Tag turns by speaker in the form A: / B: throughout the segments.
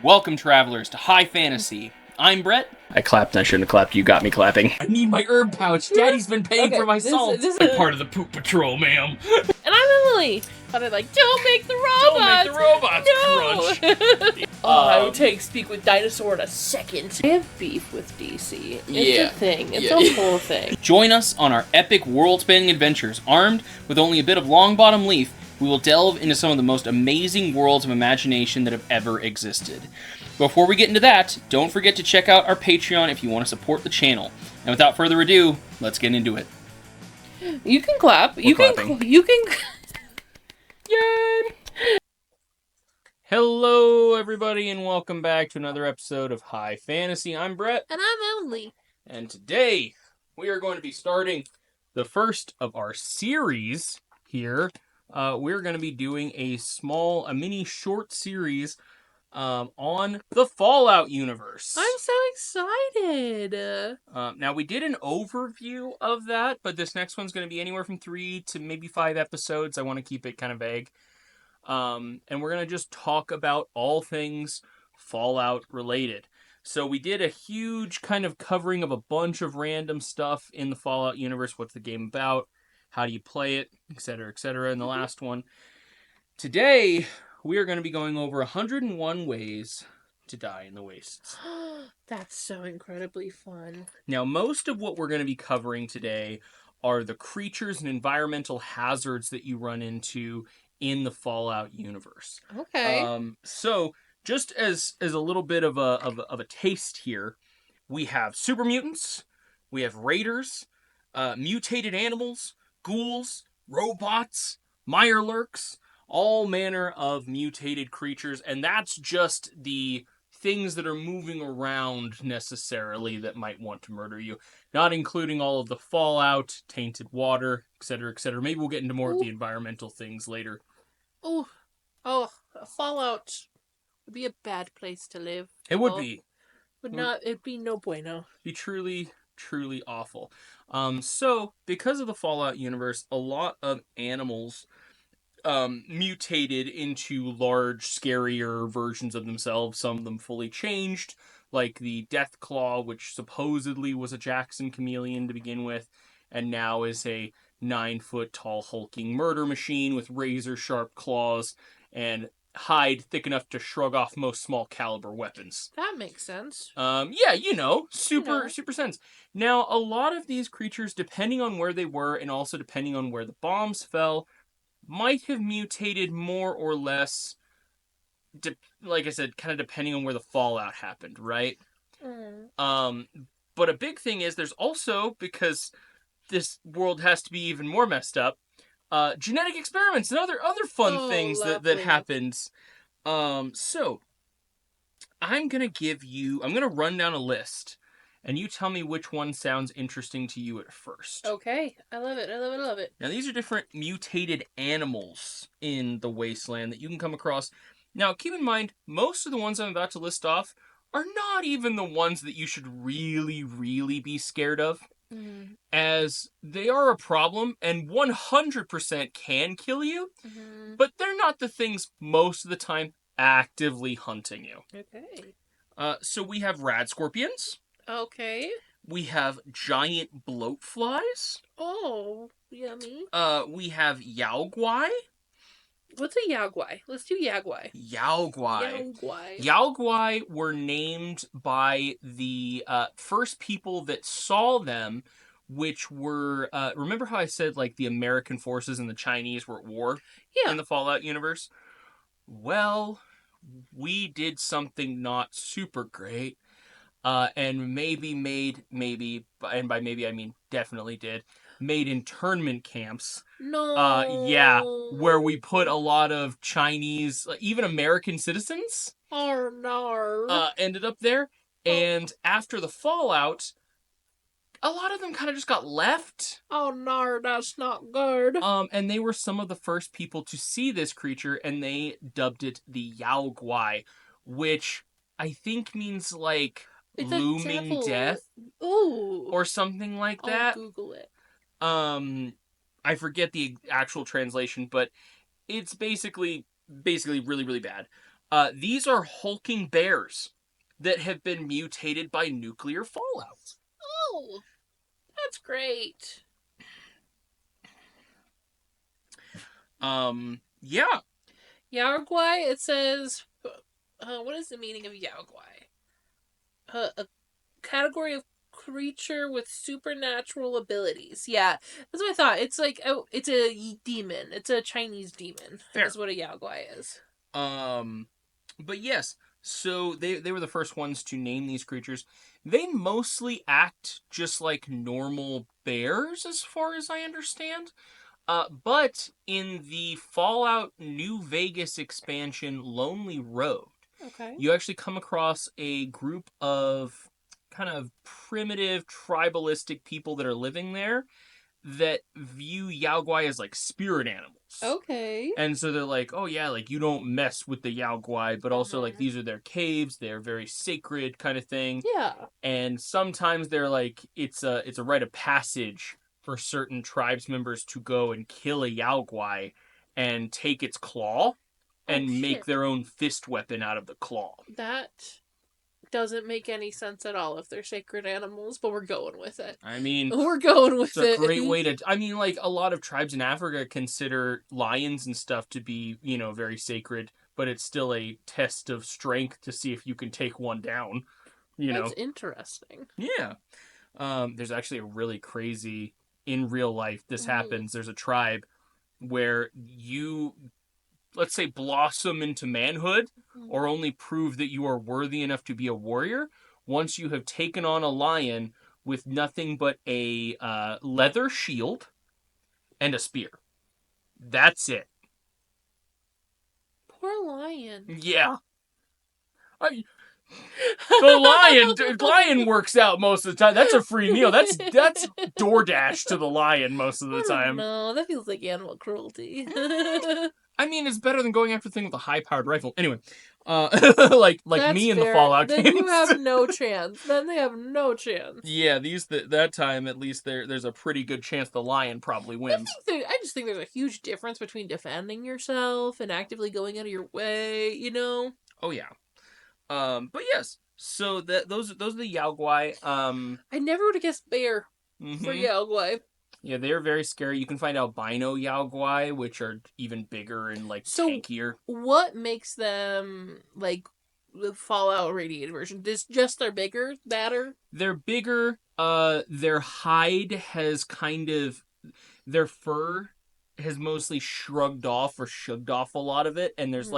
A: Welcome, travelers, to High Fantasy. I'm Brett. I clapped and I shouldn't have clapped. You got me clapping. I need my herb pouch. Daddy's been paying for my salt.
B: This
A: I'm part of the poop patrol, ma'am.
B: And I'm Emily. But I'm like, don't make the robots.
A: Don't make the robots
B: crunch. I would take Speak with Dinosaur in a second. I have beef with DC. It's a thing. It's a whole thing.
A: Join us on our epic world-spanning adventures. Armed with only a bit of long-bottom leaf, we will delve into some of the most amazing worlds of imagination that have ever existed. Before we get into that, don't forget to check out our Patreon if you want to support the channel. And without further ado, let's get into it.
B: You can clap.
A: You can.
B: Yay!
A: Hello, everybody, and welcome back to another episode of High Fantasy. I'm Brett.
B: And I'm Emily.
A: And today, we are going to be starting the first of our series here. We're going to be doing a mini short series on the Fallout universe.
B: I'm so excited.
A: Now, we did an overview of that, but this next one's going to be anywhere from 3 to maybe 5 episodes. I want to keep it kind of vague. And we're going to just talk about all things Fallout related. So we did a huge kind of covering of a bunch of random stuff in the Fallout universe. What's the game about? How do you play it? Etc., etc. in the last one. Today, we are going to be going over 101 ways to die in the wastes.
B: That's so incredibly fun.
A: Now, most of what we're going to be covering today are the creatures and environmental hazards that you run into in the Fallout universe.
B: Okay.
A: So, just as a little bit of a taste here, we have super mutants, we have raiders, mutated animals, ghouls, robots, mirelurks, all manner of mutated creatures, and that's just the things that are moving around necessarily that might want to murder you, not including all of the fallout, tainted water, etc., etc. Maybe we'll get into more of the environmental things later.
B: Fallout would be a bad place to live.
A: It would be.
B: It'd be no bueno.
A: Be truly, truly awful. So, because of the Fallout universe, a lot of animals mutated into large, scarier versions of themselves. Some of them fully changed, like the Deathclaw, which supposedly was a Jackson chameleon to begin with, and now is a 9-foot-tall hulking murder machine with razor-sharp claws and hide thick enough to shrug off most small-caliber weapons.
B: That makes sense.
A: Super sense. Now, a lot of these creatures, depending on where they were and also depending on where the bombs fell, might have mutated more or less, like I said, kind of depending on where the fallout happened, right? But a big thing is there's also, because this world has to be even more messed up, genetic experiments and other fun things that happens. So, I'm going to run down a list, and you tell me which one sounds interesting to you at first.
B: Okay. I love it.
A: Now, these are different mutated animals in the wasteland that you can come across. Now, keep in mind, most of the ones I'm about to list off are not even the ones that you should really, really be scared of, as they are a problem and 100% can kill you, but they're not the things most of the time actively hunting you.
B: Okay.
A: So we have rad scorpions.
B: Okay.
A: We have giant bloat flies.
B: Oh, yummy.
A: We have yaoguai.
B: What's a yaoguai? Let's do yaoguai.
A: Yaoguai were named by the first people that saw them, which were, remember how I said, like, the American forces and the Chinese were at war in the Fallout universe? Well, we did something not super great. And and by maybe I mean definitely made internment camps.
B: No.
A: Where we put a lot of Chinese, even American citizens.
B: Oh, no.
A: Ended up there. And after the fallout, a lot of them kind of just got left.
B: Oh, no, that's not good.
A: And they were some of the first people to see this creature, and they dubbed it the yaoguai, which I think means, like,
B: it's
A: looming death.
B: Ooh.
A: Or something like that.
B: I'll Google it.
A: I forget the actual translation, but it's basically really, really bad. These are hulking bears that have been mutated by nuclear fallout.
B: Oh, that's great.
A: Yeah.
B: Yaogwai, it says, what is the meaning of Yaogwai? A category of creature with supernatural abilities. Yeah, that's what I thought. It's like, oh, it's a demon. It's a Chinese demon.
A: Fair.
B: Is what a Yaogwai is.
A: But yes, so they were the first ones to name these creatures. They mostly act just like normal bears, as far as I understand. But in the Fallout New Vegas expansion, Lonely Road,
B: Okay.
A: you actually come across a group of kind of primitive, tribalistic people that are living there that view Yaogwai as like spirit animals.
B: Okay.
A: And so they're like, oh yeah, like you don't mess with the Yaogwai, but also like these are their caves, they're very sacred kind of thing.
B: Yeah.
A: And sometimes they're like it's a rite of passage for certain tribes members to go and kill a Yaogwai and take its claw and make their own fist weapon out of the claw.
B: That doesn't make any sense at all if they're sacred animals, but we're going with it.
A: I mean,
B: we're going with it.
A: It's a great way to. I mean, like a lot of tribes in Africa consider lions and stuff to be, very sacred, but it's still a test of strength to see if you can take one down.
B: That's interesting.
A: Yeah. There's actually a really crazy in real life. This happens. There's a tribe where you, let's say, blossom into manhood, or only prove that you are worthy enough to be a warrior once you have taken on a lion with nothing but a leather shield and a spear. That's it.
B: Poor lion.
A: Yeah. The lion works out most of the time. That's a free meal. That's DoorDash to the lion most of the time.
B: No, that feels like animal cruelty.
A: I mean, it's better than going after a thing with a high-powered rifle. Anyway, like
B: That's
A: me in
B: fair.
A: the Fallout
B: then
A: games.
B: You have no chance. Then they have no chance.
A: Yeah, that time at least there's a pretty good chance the lion probably wins.
B: I just think there's a huge difference between defending yourself and actively going out of your way.
A: Oh yeah. But yes. So those are the Yaogwai.
B: I never would have guessed bear for Yaogwai.
A: Yeah, they're very scary. You can find albino Yaogwai, which are even bigger and tankier.
B: What makes them like the Fallout radiated version? Just they're bigger, badder?
A: They're bigger. Their hide has their fur has mostly shrugged off or shugged off a lot of it, and there's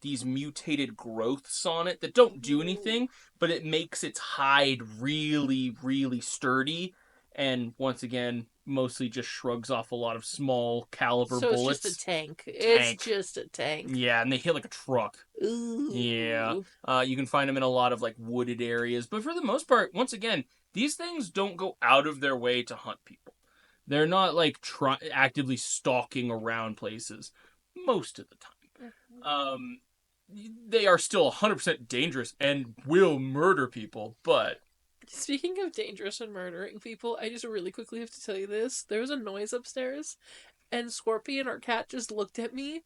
A: these mutated growths on it that don't do anything, but it makes its hide really, really sturdy. And once again, mostly just shrugs off a lot of small caliber bullets.
B: So it's just a tank. It's just a tank.
A: Yeah, and they hit like a truck.
B: Ooh.
A: Yeah. You can find them in a lot of wooded areas, but for the most part, once again, these things don't go out of their way to hunt people. They're not actively stalking around places most of the time. They are still 100% dangerous and will murder people, but...
B: Speaking of dangerous and murdering people, I just really quickly have to tell you this. There was a noise upstairs, and Scorpion, our cat, just looked at me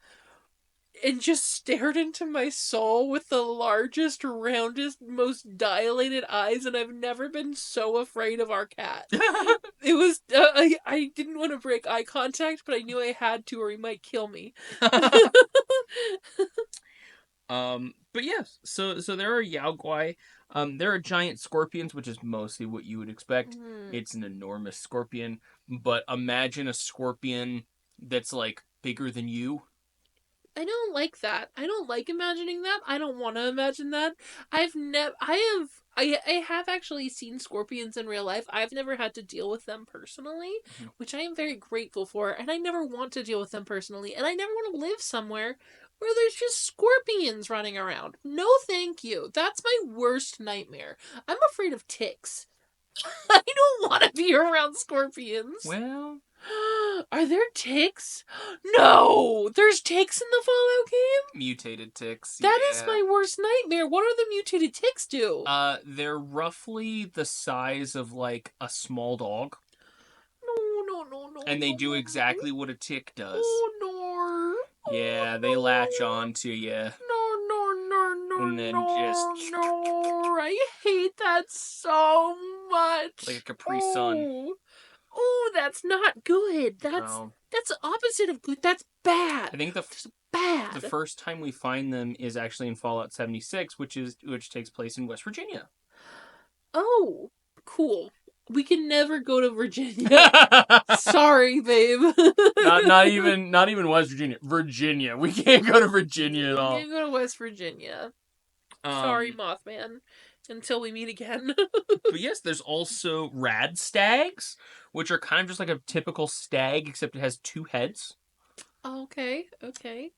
B: and just stared into my soul with the largest, roundest, most dilated eyes, and I've never been so afraid of our cat. It was, I didn't want to break eye contact, but I knew I had to or he might kill me.
A: But yes, so there are Yaogwai. There are giant scorpions, which is mostly what you would expect. It's an enormous scorpion, but imagine a scorpion that's bigger than you.
B: I don't like that. I don't like imagining that. I don't want to imagine that. I have actually seen scorpions in real life. I've never had to deal with them personally, which I am very grateful for, and I never want to deal with them personally, and I never want to live somewhere where there's just scorpions running around. No thank you. That's my worst nightmare. I'm afraid of ticks. I don't want to be around scorpions.
A: Well...
B: Are there ticks? No! There's ticks in the Fallout game?
A: Mutated ticks.
B: That is my worst nightmare. What do the mutated ticks do?
A: They're roughly the size of a small dog.
B: No.
A: And they do exactly what a tick does.
B: Oh, no.
A: Yeah, they latch on to you.
B: No.
A: and then just
B: no, I hate that so much.
A: like a Capri Sun.
B: Oh, that's not good.
A: No.
B: That's the opposite of good. That's bad.
A: I think
B: That's bad.
A: the first time we find them is actually in Fallout 76, which takes place in West Virginia.
B: Oh, cool. We can never go to Virginia. Sorry, babe.
A: not even West Virginia. Virginia. We can't go to Virginia at all.
B: We can't go to West Virginia. Sorry, Mothman. Until we meet again.
A: But yes, there's also rad stags, which are kind of just like a typical stag, except it has two heads.
B: Okay.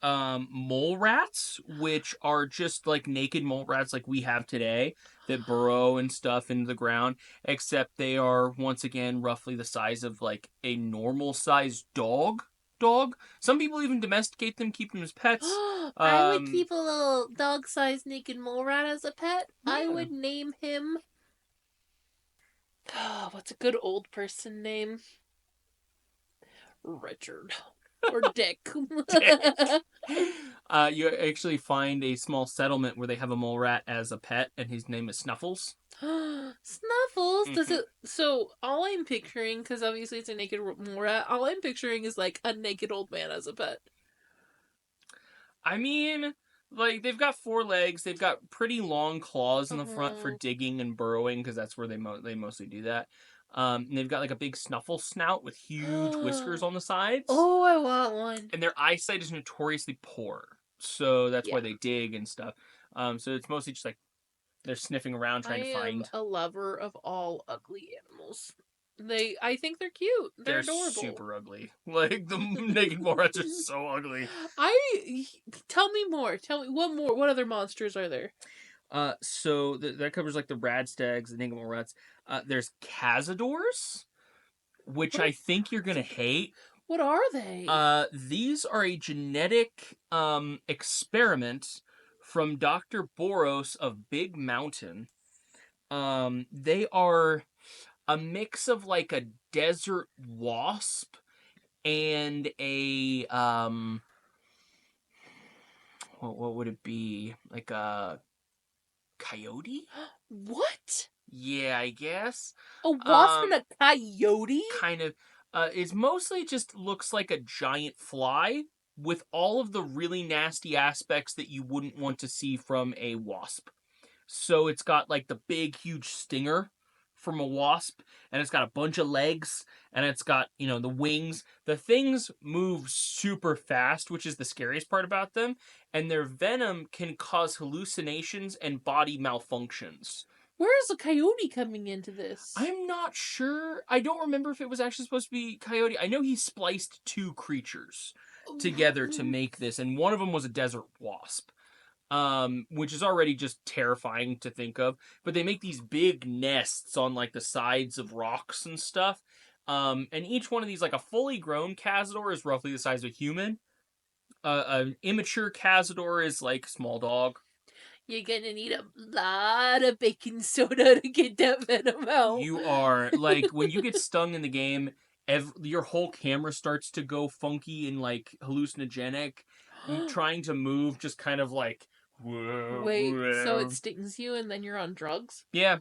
A: Mole rats, which are just like naked mole rats like we have today that burrow and stuff into the ground, except they are once again roughly the size of like a normal sized dog. Some people even domesticate them, keep them as pets.
B: I would keep a little dog-sized naked mole rat as a pet.
A: Yeah.
B: I would name him. What's a good old person name? Richard. Or Dick.
A: You actually find a small settlement where they have a mole rat as a pet, and his name is Snuffles.
B: Snuffles? Does it? So all I'm picturing, because obviously it's a naked mole rat, all I'm picturing is like a naked old man as a pet.
A: I mean, like they've got 4 legs, they've got pretty long claws in the front for digging and burrowing, because that's where they mostly do that. And they've got like a big snuffle snout with huge whiskers on the sides.
B: Oh, I want one.
A: And their eyesight is notoriously poor, so that's why they dig and stuff. So it's mostly just like they're sniffing around trying to find.
B: I am a lover of all ugly animals. I think they're cute. They're adorable.
A: Super ugly. Like the naked mole rats are so ugly.
B: Tell me more. Tell me what other monsters are there?
A: So that covers like the rad stags, the naked mole rats. There's cazadors, which I think you're gonna hate.
B: What are they?
A: These are a genetic experiment from Dr. Boros of Big Mountain. They are a mix of like a desert wasp and a what would it be? Like a coyote?
B: What?
A: Yeah, I guess.
B: A wasp and a coyote?
A: Kind of. It mostly just looks like a giant fly with all of the really nasty aspects that you wouldn't want to see from a wasp. So it's got like the big, huge stinger from a wasp, and it's got a bunch of legs, and it's got, the wings. The things move super fast, which is the scariest part about them, and their venom can cause hallucinations and body malfunctions.
B: Where is the coyote coming into this?
A: I'm not sure. I don't remember if it was actually supposed to be coyote. I know he spliced 2 creatures together to make this, and one of them was a desert wasp. Which is already just terrifying to think of. But they make these big nests on like the sides of rocks and stuff. And each one of these, like a fully grown cazador, is roughly the size of a human. An immature cazador is like small dog.
B: You're gonna need a lot of baking soda to get that venom out.
A: You are. Like, when you get stung in the game, your whole camera starts to go funky and like hallucinogenic. Trying to move just kind of like...
B: Wait, so it stings you and then you're on drugs?
A: Yeah.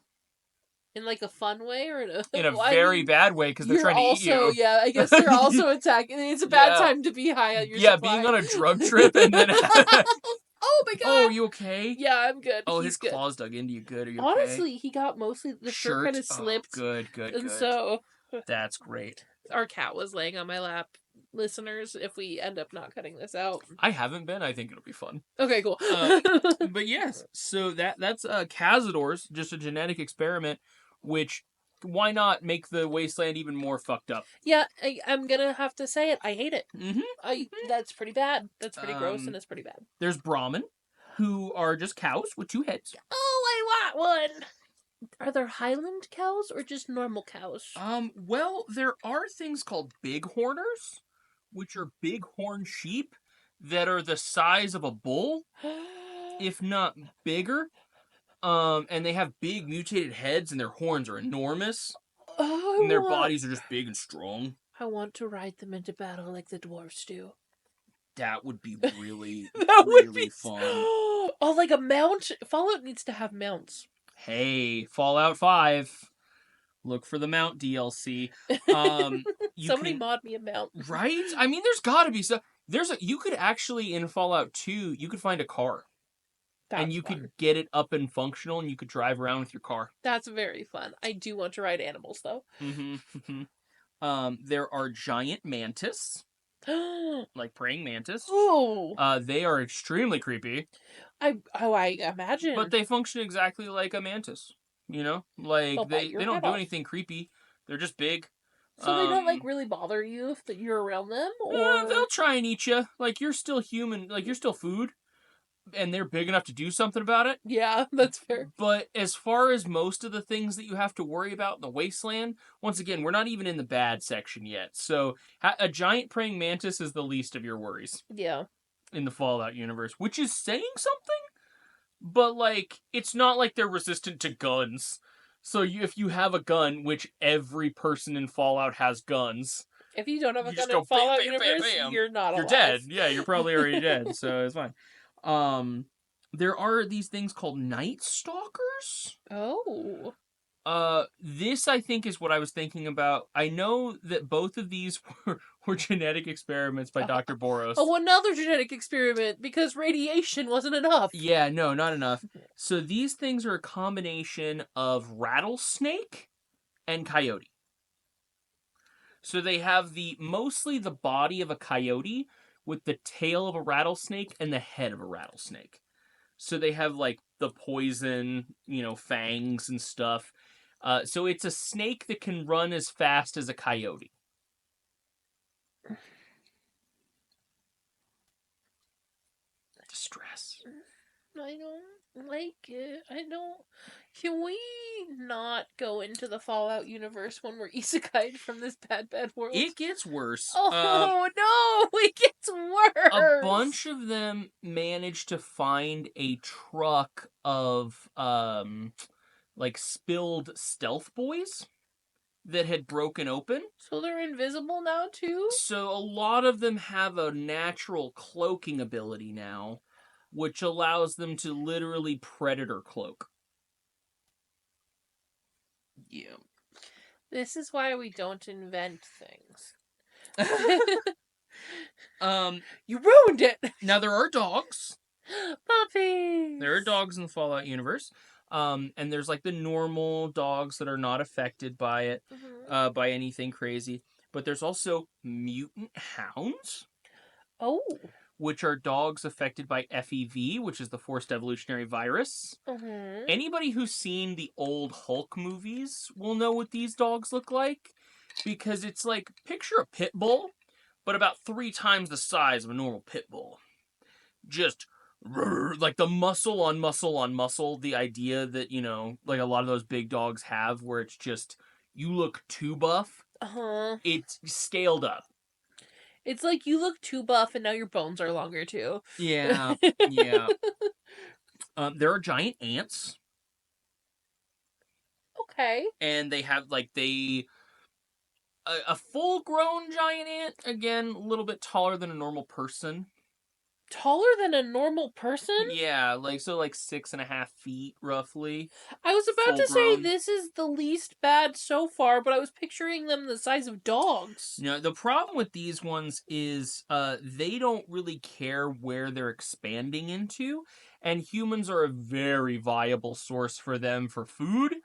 B: In like a fun way or
A: in a very bad way, because they're trying to eat you.
B: Yeah, I guess they're also attacking. It's a bad time to be high on your supply.
A: Being on a drug trip and then...
B: Oh my god!
A: Oh, are you okay?
B: Yeah, I'm good.
A: Oh, his claws dug into you good. Are you okay?
B: Honestly, he got mostly... The shirt kind of slipped.
A: Good.
B: And so...
A: That's great.
B: Our cat was laying on my lap. Listeners, if we end up not cutting this out.
A: I haven't been. I think it'll be fun.
B: Okay, cool.
A: But yes, so that's cazadors, just a genetic experiment, which... Why not make the wasteland even more fucked up?
B: Yeah, I'm gonna have to say it. I hate it.
A: Mm-hmm.
B: That's pretty bad. That's pretty gross, and it's pretty bad.
A: There's Brahmin, who are just cows with 2 heads.
B: Oh, I want one! Are there Highland cows or just normal cows?
A: Well, there are things called bighorners, which are bighorn sheep that are the size of a bull, if not bigger. And they have big mutated heads, and their horns are enormous. And their bodies are just big and strong.
B: I want to ride them into battle like the dwarves do.
A: That would be really,
B: That would
A: really
B: be
A: fun.
B: Oh, like a mount. Fallout needs to have mounts.
A: Hey, Fallout 5. Look for the mount DLC. Um, you
B: Somebody
A: can
B: mod me a mount.
A: right? I mean, there's got to be some. You could actually in Fallout 2, you could find a car and
B: That's
A: you
B: fun.
A: could get it up and functional and you could drive around with your car.
B: That's very fun. I do want to ride animals though.
A: Mm-hmm. There are giant mantis, like praying mantis.
B: Oh,
A: They are extremely creepy,
B: I
A: but
B: imagine
A: they function exactly like a mantis. You know,
B: they'll
A: like
B: bite
A: they
B: your
A: don't
B: head
A: do
B: off.
A: anything creepy. They're just big.
B: So they don't like
A: Um,
B: really bother you if you're around them, or
A: they'll try and eat you. Like you're still human. Like you're still food, and they're big enough to do something about it.
B: yeah, that's fair.
A: But as far as most of the things that you have to worry about in the wasteland, once again, we're not even in the bad section yet. So a giant praying mantis is the least of your worries
B: Yeah.
A: in the Fallout universe, which is saying something. But like, it's not like they're resistant to guns. So if you have a gun, which every person in Fallout has guns,
B: If you don't have a
A: you just
B: gun in
A: go bam,
B: Fallout
A: bam, bam,
B: universe,
A: bam.
B: you're not
A: You're dead.
B: alive.
A: Yeah, you're probably already dead. So it's fine. Um, there are these things called night stalkers.
B: Oh.
A: This I think is what I was thinking about. I know that both of these were genetic experiments by Dr. Boros.
B: Oh, another genetic experiment because radiation wasn't enough.
A: Yeah, no, not enough. So these things are a combination of rattlesnake and coyote. So they have mostly the body of a coyote with the tail of a rattlesnake and the head of a rattlesnake. So they have like the poison, fangs and stuff. So it's a snake that can run as fast as a coyote. Distress.
B: I don't like it. I don't. Can we not go into the Fallout universe when we're isekai'd from this bad, bad world?
A: It gets worse.
B: Oh no! It gets
A: A
B: worse.
A: bunch of them managed to find a truck of like spilled stealth boys that had broken open.
B: So they're invisible now too.
A: So a lot of them have a natural cloaking ability now, which allows them to literally predator cloak. Yeah.
B: This is why we don't invent things. You ruined it.
A: Now there are dogs.
B: Puppies.
A: There are dogs in the Fallout universe. And there's like the normal dogs that are not affected by it, by anything crazy. But there's also mutant hounds.
B: Oh.
A: Which are dogs affected by FEV, which is the forced evolutionary virus. Anybody who's seen the old Hulk movies will know what these dogs look like. Because it's like, picture a pit bull, but about 3 times the size of a normal pit bull. Just like the muscle on muscle on muscle, the idea that, like a lot of those big dogs have, where it's just, you look too buff. It's scaled up.
B: It's like you look too buff and now your bones are longer too.
A: Yeah. There are giant ants.
B: Okay.
A: And they have a full grown giant ant, again, a little bit taller than a normal person.
B: Taller than a normal person?
A: Yeah, like 6.5 feet roughly.
B: I was about to say
A: Full-grown.
B: this is the least bad so far, but I was picturing them the size of dogs.
A: No, the problem with these ones is they don't really care where they're expanding into, and humans are a very viable source for them for food.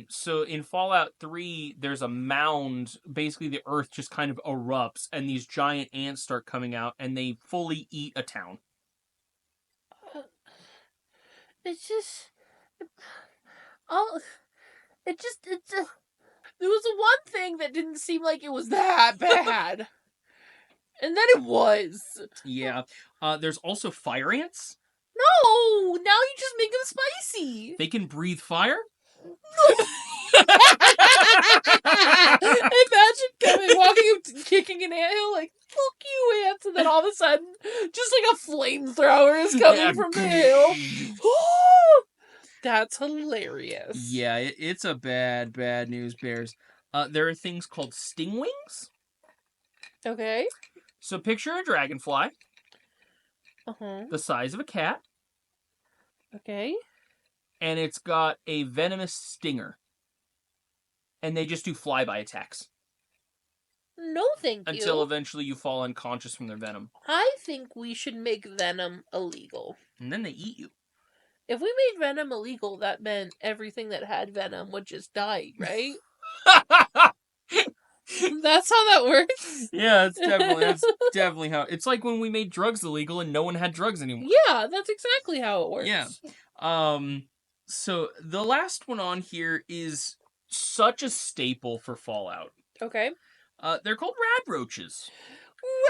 A: So in Fallout 3, there's a mound, basically the earth just kind of erupts, and these giant ants start coming out, and they fully eat a town.
B: It's just... Oh... It's just... There was one thing that didn't seem like it was that bad. And then it was.
A: Yeah. There's also fire ants.
B: No! Now you just make them spicy.
A: They can breathe fire.
B: Imagine walking up, kicking an anthill like, fuck you, ants, and then all of a sudden, just like a flamethrower is coming from the hill. That's hilarious.
A: Yeah, it's a bad news bears. There are things called stingwings.
B: Okay.
A: So picture a dragonfly, the size of a cat,
B: Okay.
A: and it's got a venomous stinger. And they just do flyby attacks
B: No, thank
A: until
B: you.
A: eventually you fall unconscious from their venom.
B: I think we should make venom illegal.
A: And then they eat you.
B: If we made venom illegal, that meant everything that had venom would just die, right? That's how that works.
A: Yeah, that's definitely how it's like when we made drugs illegal and no one had drugs anymore.
B: Yeah, that's exactly how it
A: Yeah.
B: works.
A: So the last one on here is such a staple for Fallout.
B: Okay.
A: They're called rad roaches.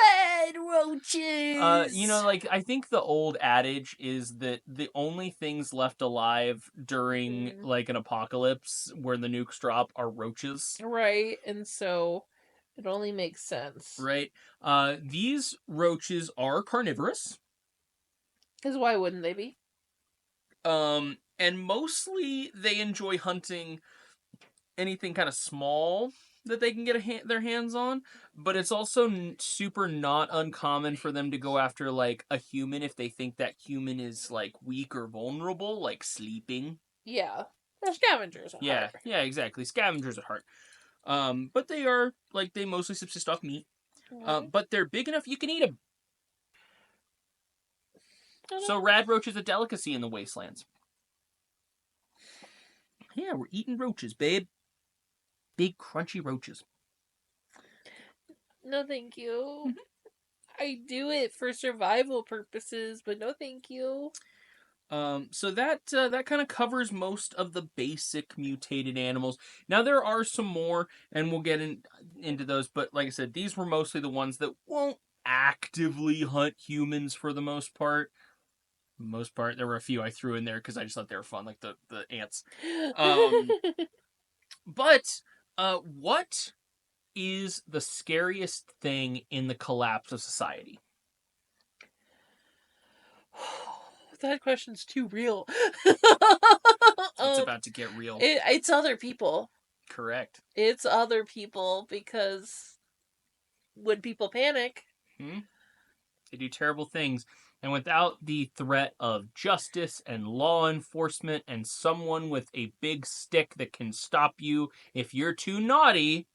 B: Red roaches.
A: Like I think the old adage is that the only things left alive during
B: Mhm.
A: like an apocalypse where the nukes drop are roaches.
B: Right, and so it only makes sense.
A: Right? These roaches are carnivorous.
B: Because why wouldn't they be?
A: And mostly they enjoy hunting anything kind of small that they can get their hands on, but it's also super not uncommon for them to go after like a human if they think that human is like weak or vulnerable, like sleeping.
B: Yeah. They're scavengers at
A: Yeah,
B: heart.
A: yeah, exactly. Scavengers at heart. But they are like they mostly subsist off meat.
B: Mhm.
A: But they're big enough you can eat them. So rad roach is a delicacy in the wastelands. Yeah, we're eating roaches, babe. Big crunchy roaches.
B: No, thank you.
A: Mhm.
B: I do it for survival purposes, but no, thank you.
A: So that kind of covers most of the basic mutated animals. Now there are some more, and we'll get into those. But like I said, these were mostly the ones that won't actively hunt humans for the most part. Most part, there were a few I threw in there because I just thought they were fun, like the ants. Um, but what is the scariest thing in the collapse of society?
B: That question's too real.
A: It's about to get real.
B: It's other people.
A: Correct.
B: It's other people because when people panic,
A: Hmm? They do terrible things. And without the threat of justice and law enforcement and someone with a big stick that can stop you if you're too naughty,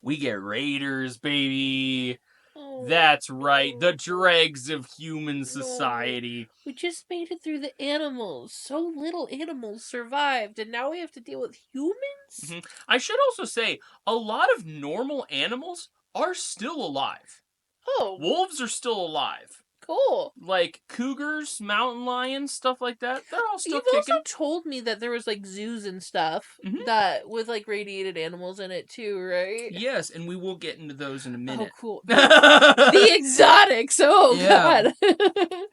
A: we get raiders, baby.
B: oh,
A: That's right. The
B: no,
A: dregs of human
B: no.
A: society.
B: We just made it through the animals. So little animals survived, and now we have to deal with humans?
A: I should also say, a lot of normal animals are still alive.
B: Oh,
A: Wolves are still alive.
B: cool.
A: Like cougars, mountain lions, stuff like that, they're all still
B: You've also
A: kicking.
B: told me that there was like zoos and stuff
A: Mhm.
B: that with like radiated animals in it too, right?
A: Yes, and we will get into those in a
B: Oh,
A: minute.
B: cool. The exotics. Oh,
A: Yeah.
B: God.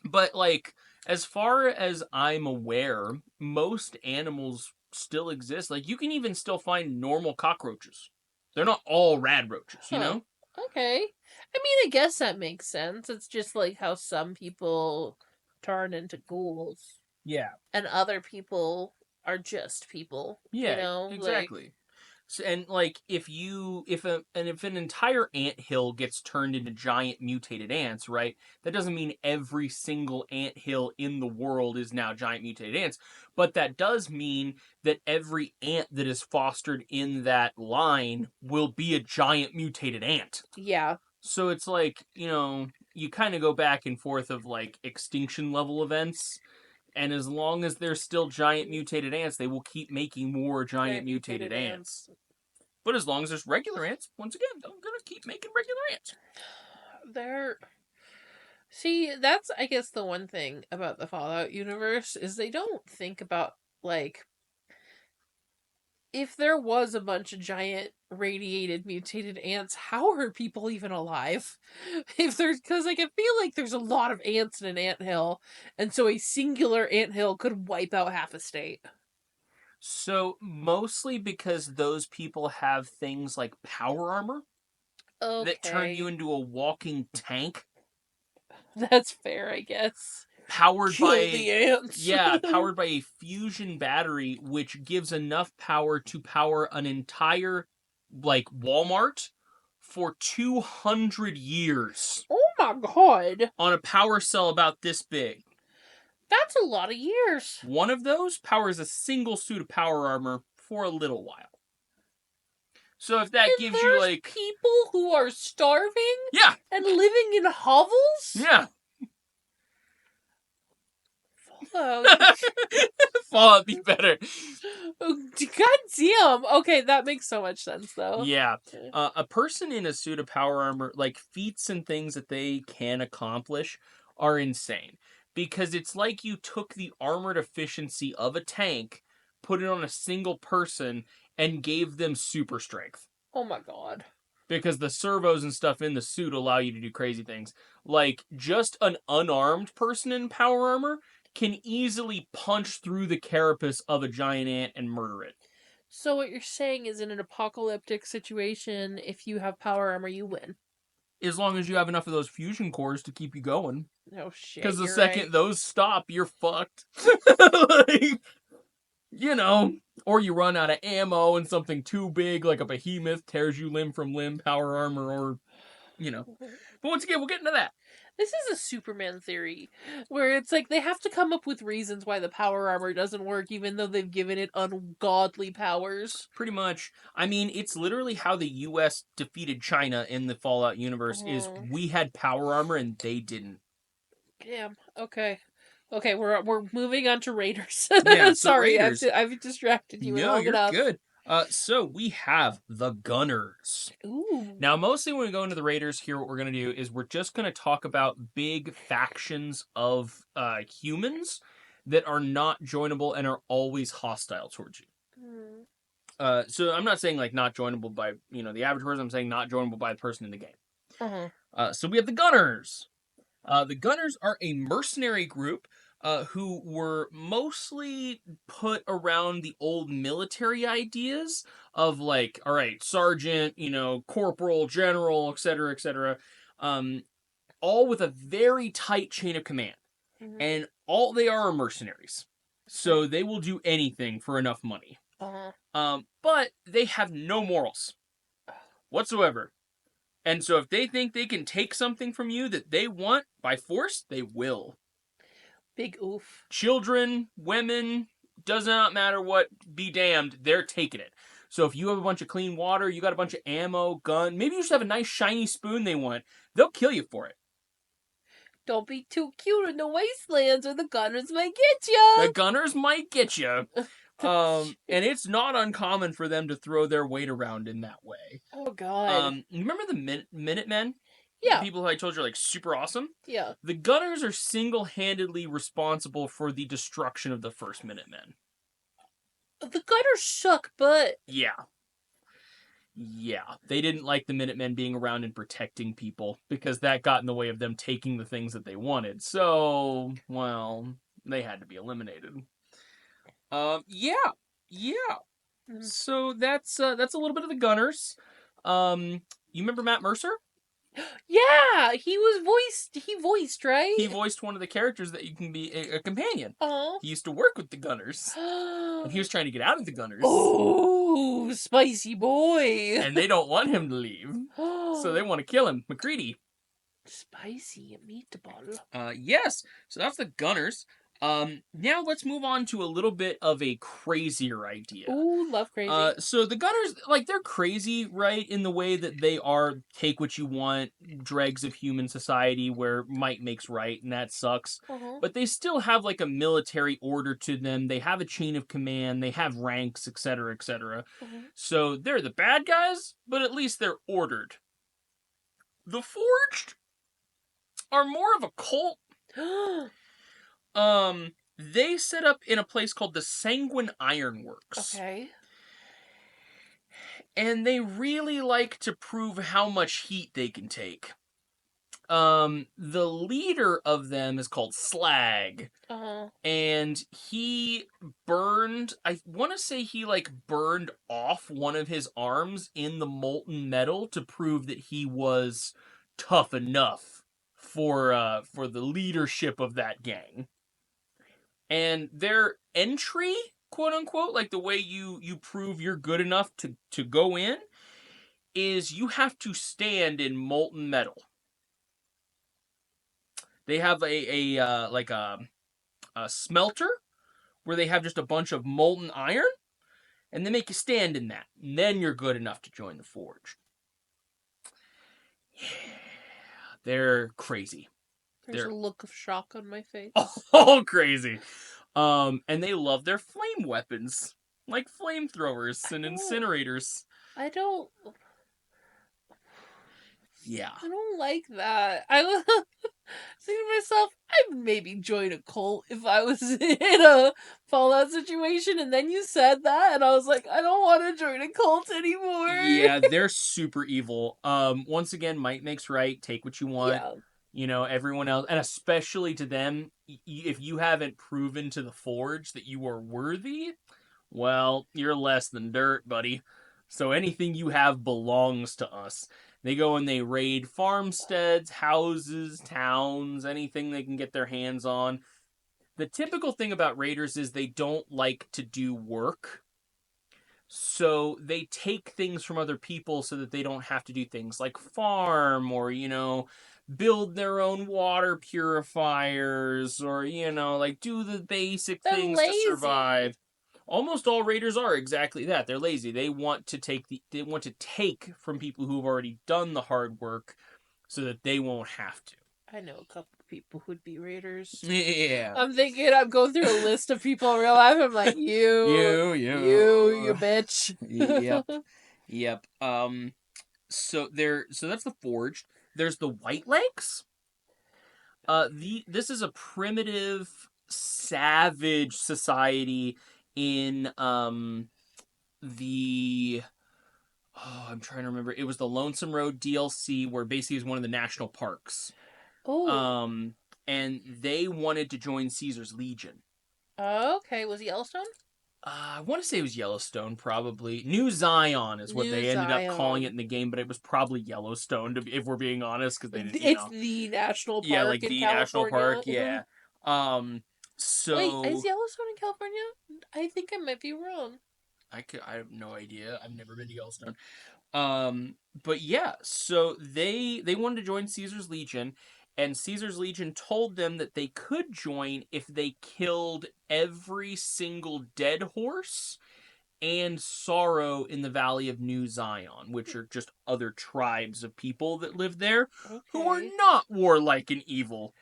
A: But like, as far as I'm aware, most animals still exist. Like, you can even still find normal cockroaches. They're not all rad roaches, you
B: Huh.
A: know?
B: Okay. I mean, I guess that makes sense. It's just like how some people turn into ghouls
A: Yeah.
B: and other people are just people, you
A: Yeah,
B: know? Like,
A: exactly. So, and like if an entire ant hill gets turned into giant mutated ants, right? That doesn't mean every single ant hill in the world is now giant mutated ants, but that does mean that every ant that is fostered in that line will be a giant mutated ant.
B: yeah.
A: So it's like, you kind of go back and forth of like extinction level events. And as long as there's still giant mutated ants, they will keep making more giant mutated ants. But as long as there's regular ants, once again, I'm gonna keep making regular ants.
B: They're. See, that's, I guess, the one thing about the Fallout universe is they don't think about, like, if there was a bunch of giant radiated mutated ants, how are people even alive? If there's because like I feel like there's a lot of ants in an anthill, and so a singular anthill could wipe out half a state.
A: So mostly because those people have things like power armor that turn you
B: Okay,
A: into a walking tank,
B: that's fair, I guess.
A: powered
B: Kill
A: by
B: the ants.
A: powered by a fusion battery, which gives enough power to power an entire like Walmart for 200 years
B: Oh my god,
A: on a power cell about this big.
B: That's a lot of years.
A: One of those powers a single suit of power armor for a little while. So if that
B: And
A: gives you
B: there's
A: like,
B: people who are starving
A: yeah,
B: and living in hovels?
A: yeah,
B: Fallout.
A: Fallout be better.
B: God damn. Okay, that makes so much sense, though.
A: Yeah, a person in a suit of power armor, like feats and things that they can accomplish, are insane because it's like you took the armored efficiency of a tank, put it on a single person, and gave them super strength.
B: Oh my god.
A: Because the servos and stuff in the suit allow you to do crazy things. Like, just an unarmed person in power armor can easily punch through the carapace of a giant ant and murder it.
B: So what you're saying is in an apocalyptic situation, if you have power armor, you win.
A: As long as you have enough of those fusion cores to keep you going.
B: Oh shit,
A: Because the
B: you're right.
A: second those stop, you're fucked. Like, you know, or you run out of ammo and something too big, like a behemoth, tears you limb from limb, power armor, or, you know. But once again, we'll get into that.
B: This is a Superman theory where it's like they have to come up with reasons why the power armor doesn't work, even though they've given it ungodly powers.
A: Pretty much. I mean, it's literally how the U.S. defeated China in the Fallout universe. Is we had power armor and they didn't.
B: Damn. Okay. Okay, we're moving on to Raiders.
A: Yeah, so
B: Sorry,
A: Raiders.
B: I've distracted you
A: No,
B: long
A: you're
B: enough.
A: good. So we have the Gunners.
B: Ooh.
A: Now, mostly when we go into the Raiders here, what we're going to do is we're just going to talk about big factions of humans that are not joinable and are always hostile towards you.
B: Hmm.
A: So I'm not saying like not joinable by the average person. I'm saying not joinable by the person in the game. So we have the Gunners. The Gunners are a mercenary group who were mostly put around the old military ideas of like, all right, sergeant, corporal, general, etc., etc. Um, all with a very tight chain of command, and all they are mercenaries. So they will do anything for enough money. But they have no morals whatsoever. And so if they think they can take something from you that they want by force, they will.
B: Big oof.
A: Children, women, does not matter what, be damned, they're taking it. So if you have a bunch of clean water, you got a bunch of ammo, gun, maybe you just have a nice shiny spoon they want, they'll kill you for it.
B: Don't be too cute in the wastelands or the Gunners might get ya!
A: The Gunners might get you. And it's not uncommon for them to throw their weight around in that way.
B: Oh god.
A: Remember the Minutemen? The
B: Yeah.
A: people who I told you are like super awesome?
B: Yeah.
A: The Gunners are single-handedly responsible for the destruction of the first Minutemen.
B: The Gunners suck, but
A: Yeah. Yeah. They didn't like the Minutemen being around and protecting people because that got in the way of them taking the things that they wanted. So, well, they had to be eliminated. Yeah. Yeah. So that's a little bit of the Gunners. You remember Matt Mercer?
B: yeah, he voiced, right?
A: He voiced one of the characters that you can be a companion.
B: Oh.
A: He used to work with the Gunners. And he was trying to get out of the Gunners.
B: Oh, spicy boy.
A: And they don't want him to leave. So they want to kill him. McCready.
B: Spicy meatball.
A: Yes. So that's the Gunners. Now let's move on to a little bit of a crazier idea.
B: Ooh, love crazy.
A: So the Gunners, like, they're crazy, right, in the way that they are take what you want, dregs of human society where might makes right, and that sucks. But they still have, like, a military order to them. They have a chain of command. They have ranks, etc., etc. So they're the bad guys, but at least they're ordered. The Forged are more of a cult. They set up in a place called the Sanguine Ironworks.
B: Okay.
A: And they really like to prove how much heat they can take. The leader of them is called Slag. And he burned, I want to say he burned off one of his arms in the molten metal to prove that he was tough enough for the leadership of that gang. And their entry, quote unquote, like the way you prove you're good enough to go in, is you have to stand in molten metal. They have a a smelter where they have just a bunch of molten iron, and they make you stand in that. And then you're good enough to join the Forge. Yeah, they're crazy.
B: There's a
A: They're
B: look of shock on my face.
A: all crazy. And they love their flame weapons, like flamethrowers and incinerators.
B: I don't.
A: Yeah.
B: I don't like that. I was thinking to myself, I'd maybe join a cult if I was in a Fallout situation, and then you said that, and I was like, I don't want to join a cult anymore.
A: Yeah, they're super evil. Once again, might makes right. Take what you want.
B: Yeah.
A: You know, everyone else, and especially to them, if you haven't proven to the Forge that you are worthy, well, you're less than dirt, buddy. So anything you have belongs to us. They go and they raid farmsteads, houses, towns, anything they can get their hands on. The typical thing about raiders is they don't like to do work. So they take things from other people so that they don't have to do things like farm or, build their own water purifiers or, like do the basic
B: They're
A: things to
B: lazy.
A: survive. Almost all raiders are exactly that. They're lazy. They want to take from people who've already done the hard work so that they won't have to.
B: I know a couple of people who'd be raiders.
A: Yeah.
B: I'm going through a list of people in real life. I'm like, you bitch.
A: Yep. Yep. So that's the Forged. There's the White Legs. This is a primitive, savage society in the I'm trying to remember. It was the Lonesome Road DLC where basically it was one of the national parks.
B: Oh.
A: And they wanted to join Caesar's Legion.
B: Okay, was it Yellowstone?
A: I want to say it was Yellowstone, probably. New Zion is what
B: New
A: they ended up calling
B: Zion.
A: it in the game, but it was probably Yellowstone, if we're being honest, because they didn't,
B: It's the national park
A: yeah, like
B: in
A: the national
B: California.
A: park, yeah.
B: Wait,
A: So
B: is Yellowstone in California? I think I might be wrong.
A: I have no idea. I've never been to Yellowstone. But yeah, so they wanted to join Caesar's Legion, and Caesar's Legion told them that they could join if they killed every single dead horse and sorrow in the Valley of New Zion, which are just other tribes of people that live there who are
B: Okay.
A: not warlike and evil.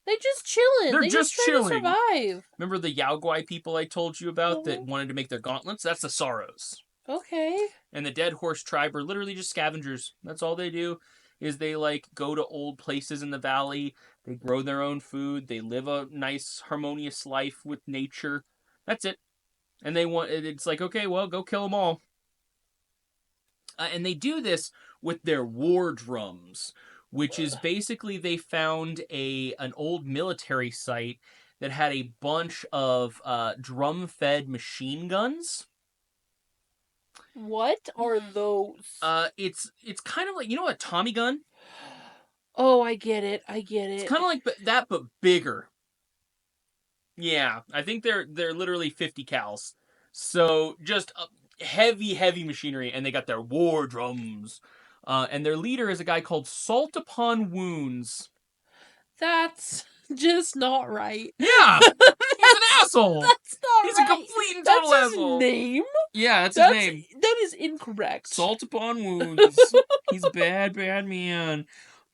B: They just chilling.
A: They're
B: They just
A: just
B: trying to
A: chilling.
B: survive.
A: Remember the Yaogwai people I told you about that wanted to make their gauntlets? That's the Sorrows.
B: Okay.
A: And the Dead Horse tribe are literally just scavengers. That's all they do. Is they go to old places in the valley. They grow their own food. They live a nice, harmonious life with nature. That's it. And it's like, okay, well, go kill them all. And they do this with their war drums, which is basically they found an old military site that had a bunch of drum-fed machine guns.
B: What are those?
A: It's kind of like, a Tommy gun.
B: Oh, I get it.
A: It's kind of like that, but bigger. Yeah, I think they're literally 50 cals. So just heavy, heavy machinery, and they got their war drums. And their leader is a guy called Salt Upon Wounds.
B: That's just not right.
A: Yeah, he's an asshole.
B: That's not
A: He's
B: right.
A: A complete and total
B: That's his
A: asshole.
B: name?
A: Yeah, that's his name.
B: That is incorrect.
A: Salt Upon Wounds. He's a bad, bad man.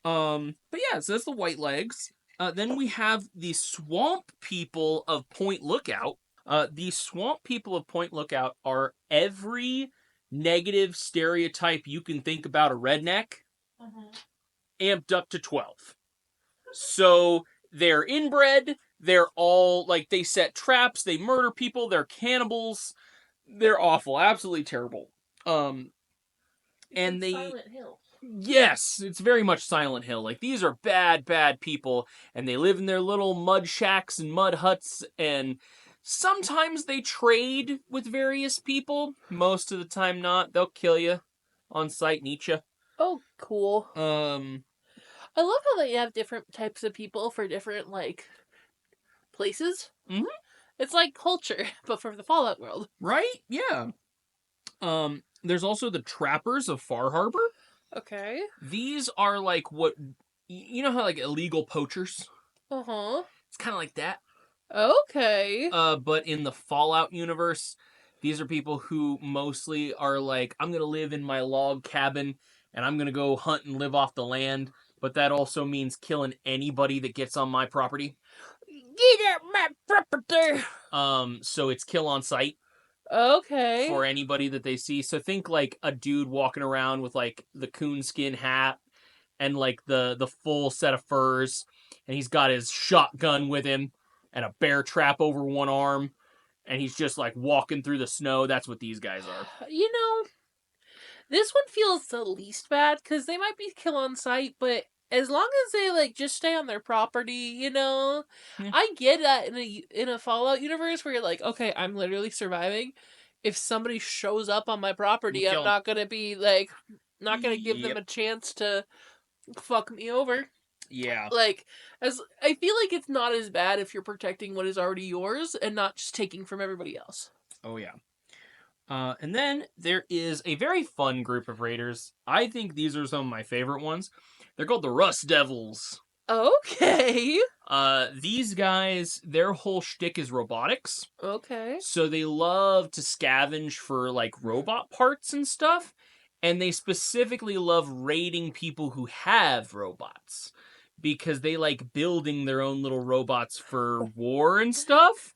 A: But yeah, so that's the White Legs. Then we have the Swamp People of Point Lookout. The Swamp People of Point Lookout are every negative stereotype you can think about a redneck, amped up to 12. So they're inbred. They're all they set traps. They murder people. They're cannibals. They're awful. Absolutely terrible. And they
B: Silent Hill.
A: Yes, it's very much Silent Hill. These are bad, bad people, and they live in their little mud shacks and mud huts, and sometimes they trade with various people. Most of the time not. They'll kill you on sight and eat you.
B: Oh, cool.
A: I
B: love how they have different types of people for different, places.
A: Mm-hmm.
B: It's like culture, but for the Fallout world.
A: Right? Yeah. There's also the Trappers of Far Harbor.
B: Okay.
A: These are what you know how illegal poachers?
B: Uh-huh.
A: It's kind of like that.
B: Okay.
A: But in the Fallout universe, these are people who mostly are like, I'm gonna live in my log cabin and I'm gonna go hunt and live off the land. But that also means killing anybody that gets on my property.
B: Get out my property.
A: So it's kill on sight
B: Okay.
A: for anybody that they see. So think like a dude walking around with like the coonskin hat and like the full set of furs, and he's got his shotgun with him and a bear trap over one arm, and he's just like walking through the snow. That's what these guys are.
B: You know, this one feels the least bad because they might be kill on sight, but as long as they like just stay on their property,
A: Yeah.
B: I get that in a Fallout universe where you're like, okay, I'm literally surviving. If somebody shows up on my
A: We
B: property, I'm
A: kill him.
B: not gonna be like, not gonna give them
A: Yep.
B: a chance to fuck me over.
A: Yeah.
B: Like, as I feel like it's not as bad if you're protecting what is already yours and not just taking from everybody else.
A: Oh yeah. And then there is a very fun group of raiders. I think these are some of my favorite ones. They're called the Rust Devils.
B: Okay.
A: These guys, their whole shtick is robotics.
B: Okay.
A: So they love to scavenge for like robot parts and stuff. And they specifically love raiding people who have robots because they like building their own little robots for war and stuff.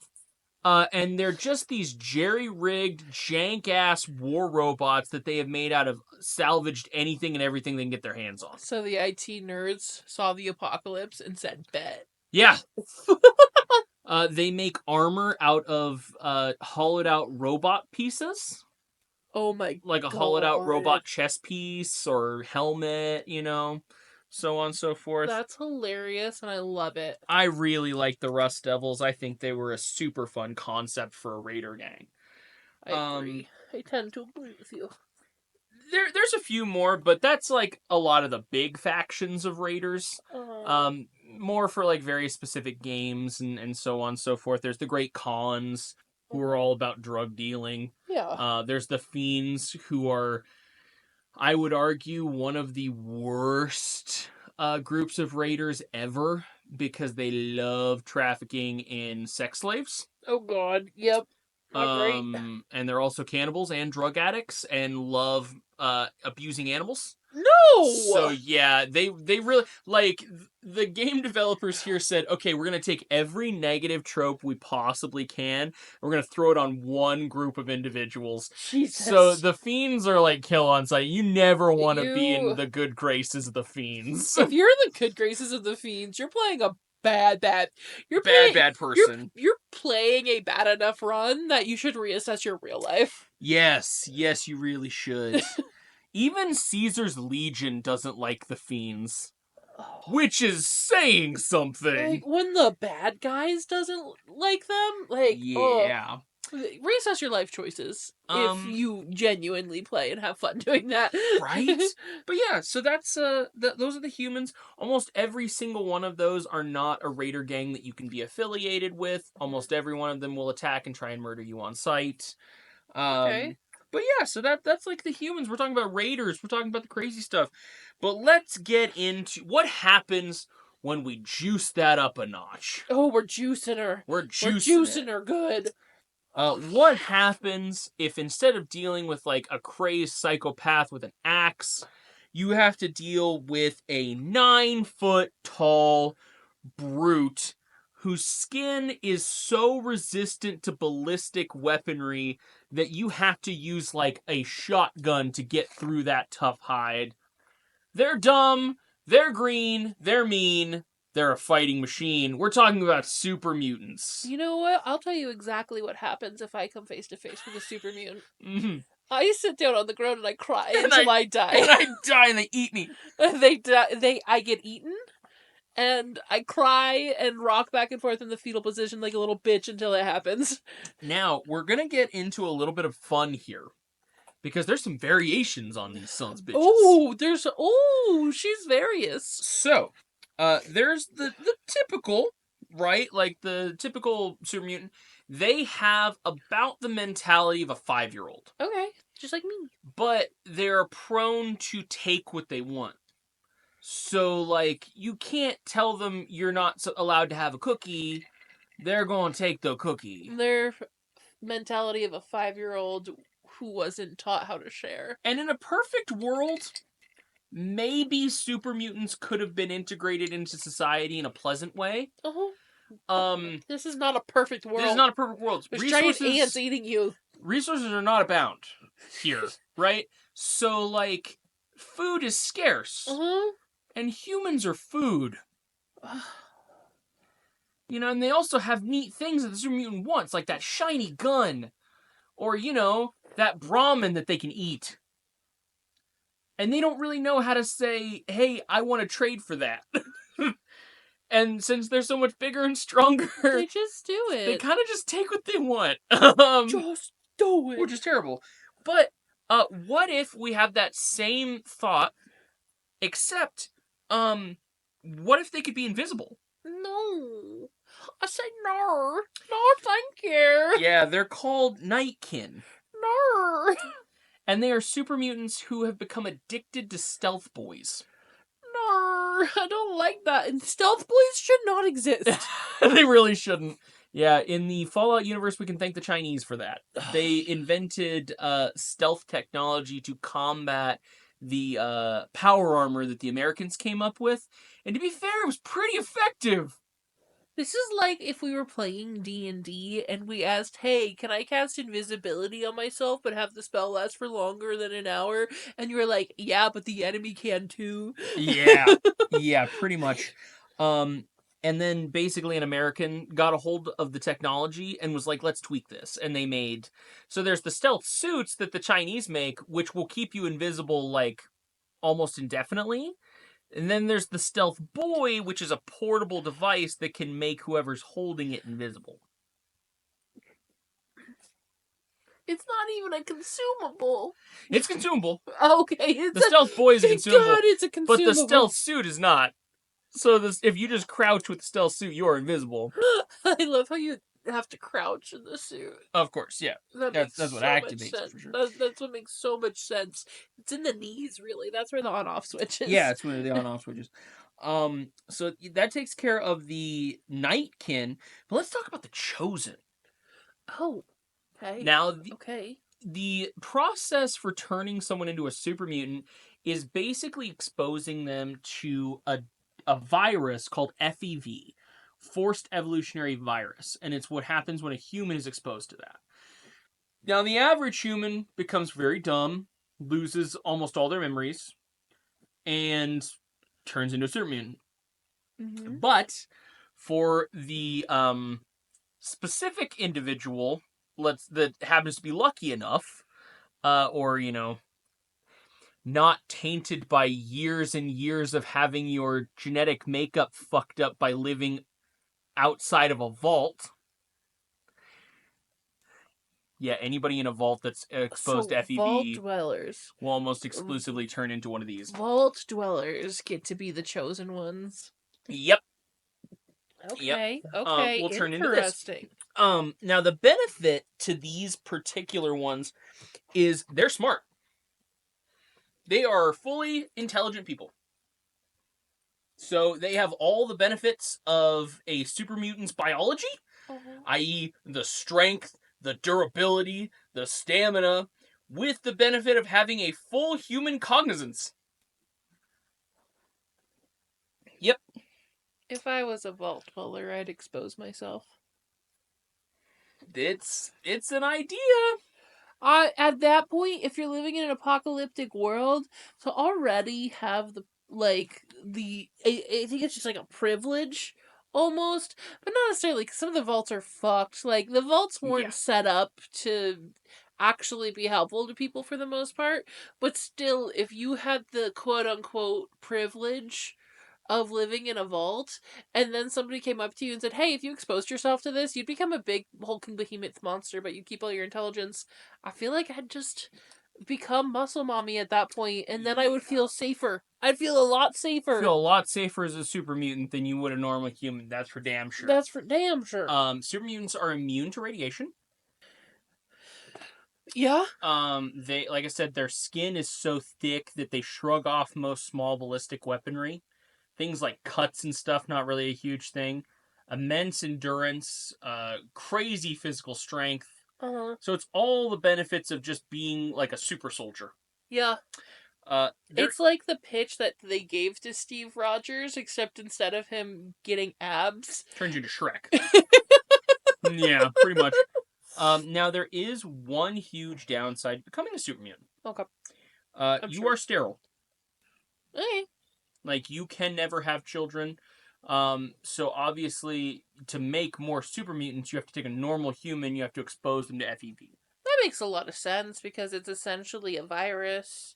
A: And they're just these jerry-rigged, jank-ass war robots that they have made out of salvaged anything and everything they can get their hands on.
B: So the IT nerds saw the apocalypse and said, bet.
A: Yeah. They make armor out of hollowed-out robot pieces.
B: Oh my
A: Like a hollowed-out
B: god.
A: robot chest piece or helmet, so on and so forth.
B: That's hilarious and I love it.
A: I really like the Rust Devils. I think they were a super fun concept for a raider gang.
B: I agree. I tend to agree with you.
A: There's a few more, but that's like a lot of the big factions of raiders. More for like very specific games and so on and so forth. There's the Great Khans, who are all about drug dealing.
B: Yeah.
A: There's the Fiends, who are, I would argue, one of the worst groups of raiders ever because they love trafficking in sex slaves.
B: Oh god. Yep. Not great.
A: And they're also cannibals and drug addicts and love abusing animals. So
B: No!
A: yeah, they really like the game developers here said, okay, we're gonna take every negative trope we possibly can. And we're gonna throw it on one group of individuals. So
B: Jesus.
A: the fiends are like kill on sight. You never want to be in
B: You.
A: the good graces of the fiends.
B: If you're in the good graces of the fiends, you're playing a bad. You're
A: bad
B: playing.
A: bad
B: You're
A: person.
B: you're playing a bad enough run that you should reassess your real life.
A: Yes, you really should. Even Caesar's Legion doesn't like the fiends,
B: Oh.
A: which is saying something.
B: Like when the bad guys doesn't like them,
A: Yeah.
B: reassess your life choices if you genuinely play and have fun doing that.
A: Right? But yeah, so that's those are the humans. Almost every single one of those are not a raider gang that you can be affiliated with. Almost every one of them will attack and try and murder you on sight.
B: Okay.
A: But yeah, so that's like the humans. We're talking about raiders. We're talking about the crazy stuff. But let's get into what happens when we juice that up a notch.
B: Oh, we're juicing her.
A: We're
B: We're juicing her good.
A: What happens if instead of dealing with like a crazed psychopath with an axe, you have to deal with a 9-foot tall brute whose skin is so resistant to ballistic weaponry that you have to use like a shotgun to get through that tough hide. They're dumb, they're green, they're mean, they're a fighting machine. We're talking about super mutants.
B: You know what? I'll tell you exactly what happens if I come face to face with a super mutant.
A: Mm-hmm.
B: I sit down on the ground and I cry
A: And
B: until I die.
A: And I die and they eat me.
B: They die. I get eaten, and I cry and rock back and forth in the fetal position like a little bitch until it happens.
A: Now, we're going to get into a little bit of fun here. Because there's some variations on these sons bitches.
B: She's various.
A: So, there's the typical, right? Like the typical super mutant. They have about the mentality of a 5-year-old.
B: Okay, just like me.
A: But they're prone to take what they want. So, like, you can't tell them you're not allowed to have a cookie they're gonna take the cookie.
B: Their mentality of a 5-year-old who wasn't taught how to share.
A: And in a perfect world, maybe super mutants could have been integrated into society in a pleasant way.
B: This is not a perfect world.
A: This is not a perfect world.
B: There's giant ants eating you.
A: Resources are not abound here, right? So, like, food is scarce. And humans are food. You know, and they also have neat things that the super mutant wants, like that shiny gun. Or, you know, that Brahmin that they can eat. And they don't really know how to say, hey, I want to trade for that. And since they're so much bigger and stronger,
B: they just do it.
A: They kind of just take what they want.
B: Just do it.
A: Which is terrible. But what if we have that same thought, except, what if they could be invisible?
B: No. I said no. No, thank you.
A: Yeah, they're called Nightkin.
B: No.
A: And they are super mutants who have become addicted to stealth boys.
B: No, I don't like that. And stealth boys should not exist.
A: They really shouldn't. Yeah, in the Fallout universe, we can thank the Chinese for that. They invented stealth technology to combat the power armor that the Americans came up with. And to be fair, it was pretty effective.
B: This is like if we were playing D&D and we asked, hey, can I cast invisibility on myself but have the spell last for longer than an hour? And you were like, yeah, but the enemy can too.
A: Yeah, pretty much. And then basically an American got a hold of the technology and was like, let's tweak this. And they made... So there's the stealth suits that the Chinese make, which will keep you invisible, like, almost indefinitely. And then there's the stealth boy, which is a portable device that can make whoever's holding it invisible.
B: It's not even a consumable.
A: It's consumable.
B: Okay.
A: The stealth boy is a consumable.
B: God, it's a consumable.
A: But the stealth suit is not. So if you just crouch with the stealth suit, you're invisible.
B: I love how you have to crouch in the suit.
A: Of course, yeah. That's what
B: so
A: activates it for sure.
B: That's what makes so much sense. It's in the knees, really. That's where the on-off switch is.
A: Yeah, it's where the on-off switch is. So that takes care of the Nightkin. But let's talk about the Chosen.
B: Oh, okay.
A: Now,
B: okay.
A: The process for turning someone into a super mutant is basically exposing them to a virus called FEV, forced evolutionary virus, and it's what happens when a human is exposed to that. Now, the average human becomes very dumb, loses almost all their memories, and turns into a super mutant.
B: Mm-hmm.
A: But for the specific individual that happens to be lucky enough, or, you know, not tainted by years and years of having your genetic makeup fucked up by living outside of a vault. Yeah, anybody in a vault that's exposed to FEV
B: vault dwellers
A: will almost exclusively turn into one of these.
B: Vault dwellers get to be the chosen ones.
A: Yep.
B: Okay.
A: Yep.
B: Okay.
A: We'll turn into
B: this.
A: Now the benefit to these particular ones is they're smart. They are fully intelligent people. So they have all the benefits of a super mutant's biology, i.e. the strength, the durability, the stamina, with the benefit of having a full human cognizance. Yep.
B: If I was a vault dweller, I'd expose myself.
A: It's an idea.
B: At that point, if you're living in an apocalyptic world, to already have I think it's just like a privilege, almost, but not necessarily, because some of the vaults are fucked. Like, the vaults weren't set up to actually be helpful to people for the most part, but still, if you had the quote-unquote privilege of living in a vault, and then somebody came up to you and said, hey, if you exposed yourself to this, you'd become a big hulking behemoth monster, but you'd keep all your intelligence. I feel like I'd just become muscle mommy at that point, and then I would feel safer. I'd feel a lot safer.
A: Feel a lot safer as a super mutant than you would a normal human. That's for damn sure.
B: That's for damn sure.
A: Super mutants are immune to radiation.
B: Yeah.
A: They, like I said, their skin is so thick that they shrug off most small ballistic weaponry. Things like cuts and stuff, not really a huge thing. immense endurance, crazy physical strength.
B: Uh-huh.
A: So it's all the benefits of just being like a super soldier.
B: Yeah.
A: There
B: It's like the pitch that they gave to Steve Rogers, except instead of him getting abs.
A: turns you to Shrek. Yeah, pretty much. Now there is one huge downside to becoming a super mutant.
B: Okay, I'm
A: You
B: sure.
A: are sterile.
B: Okay.
A: Like you can never have children. So obviously, to make more super mutants, you have to take a normal human. You have to expose them to FEV.
B: That makes a lot of sense because it's essentially a virus.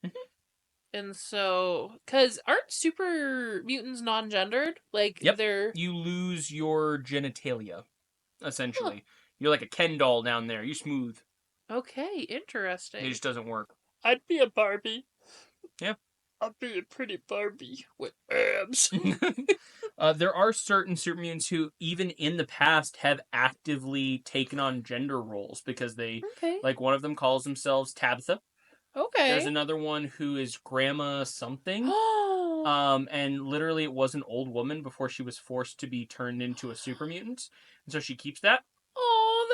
B: And so, because aren't super mutants non gendered? Like,
A: Yep.
B: they're.
A: You lose your genitalia,
B: Huh.
A: essentially. You're like a Ken doll down there. You smooth.
B: Okay,
A: It
B: interesting.
A: just doesn't work.
B: I'd be a Barbie.
A: Yeah.
B: I'd be a pretty Barbie with abs.
A: There are certain super mutants who, even in the past, have actively taken on gender roles because they,
B: Okay.
A: like, one of them calls themselves Tabitha. There's
B: Okay.
A: another one who is Grandma something.
B: Oh,
A: And literally, it was an old woman before she was forced to be turned into a super mutant, and so she keeps that.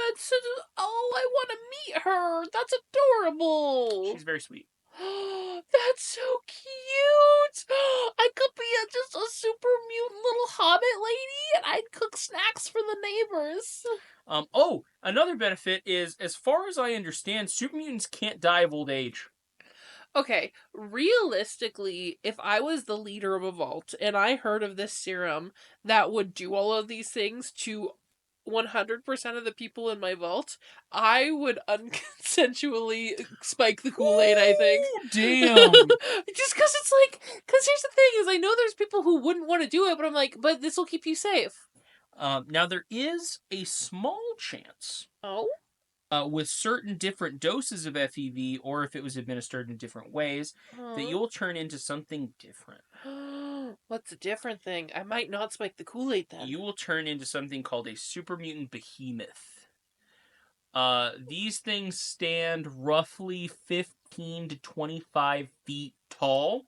B: that's. Oh, I want to meet her. That's adorable.
A: She's very sweet.
B: That's so cute. I could be just a super mutant little hobbit lady, and I'd cook snacks for the neighbors.
A: Oh, another benefit is, as far as I understand, super mutants can't die of old age.
B: Okay, realistically, if I was the leader of a vault and I heard of this serum that would do all of these things to 100% of the people in my vault, I would unconsensually spike the Kool-Aid, I think.
A: Ooh, damn.
B: Just because it's like, because here's the thing is I know there's people who wouldn't want to do it, but I'm like, but this will keep you safe.
A: Now there is a small chance
B: Oh?
A: with certain different doses of FEV, or if it was administered in different ways, that
B: Huh?
A: you'll turn into something different.
B: What's a different thing? I might not spike the Kool-Aid then.
A: You will turn into something called a super mutant behemoth. These things stand roughly 15 to 25 feet tall,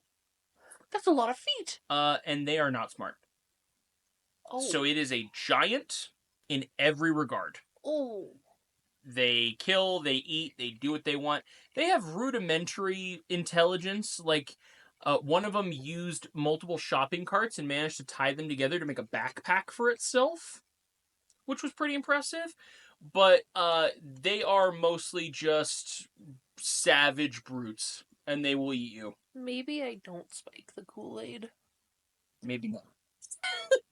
B: That's a lot of feet.
A: and they are not smart.
B: Oh.
A: So it is a giant in every regard.
B: Oh.
A: They kill, they eat, they do what they want. They have rudimentary intelligence. Like, one of them used multiple shopping carts and managed to tie them together to make a backpack for itself, which was pretty impressive. But they are mostly just savage brutes, and they will eat you.
B: Maybe I don't spike the Kool-Aid.
A: Maybe not.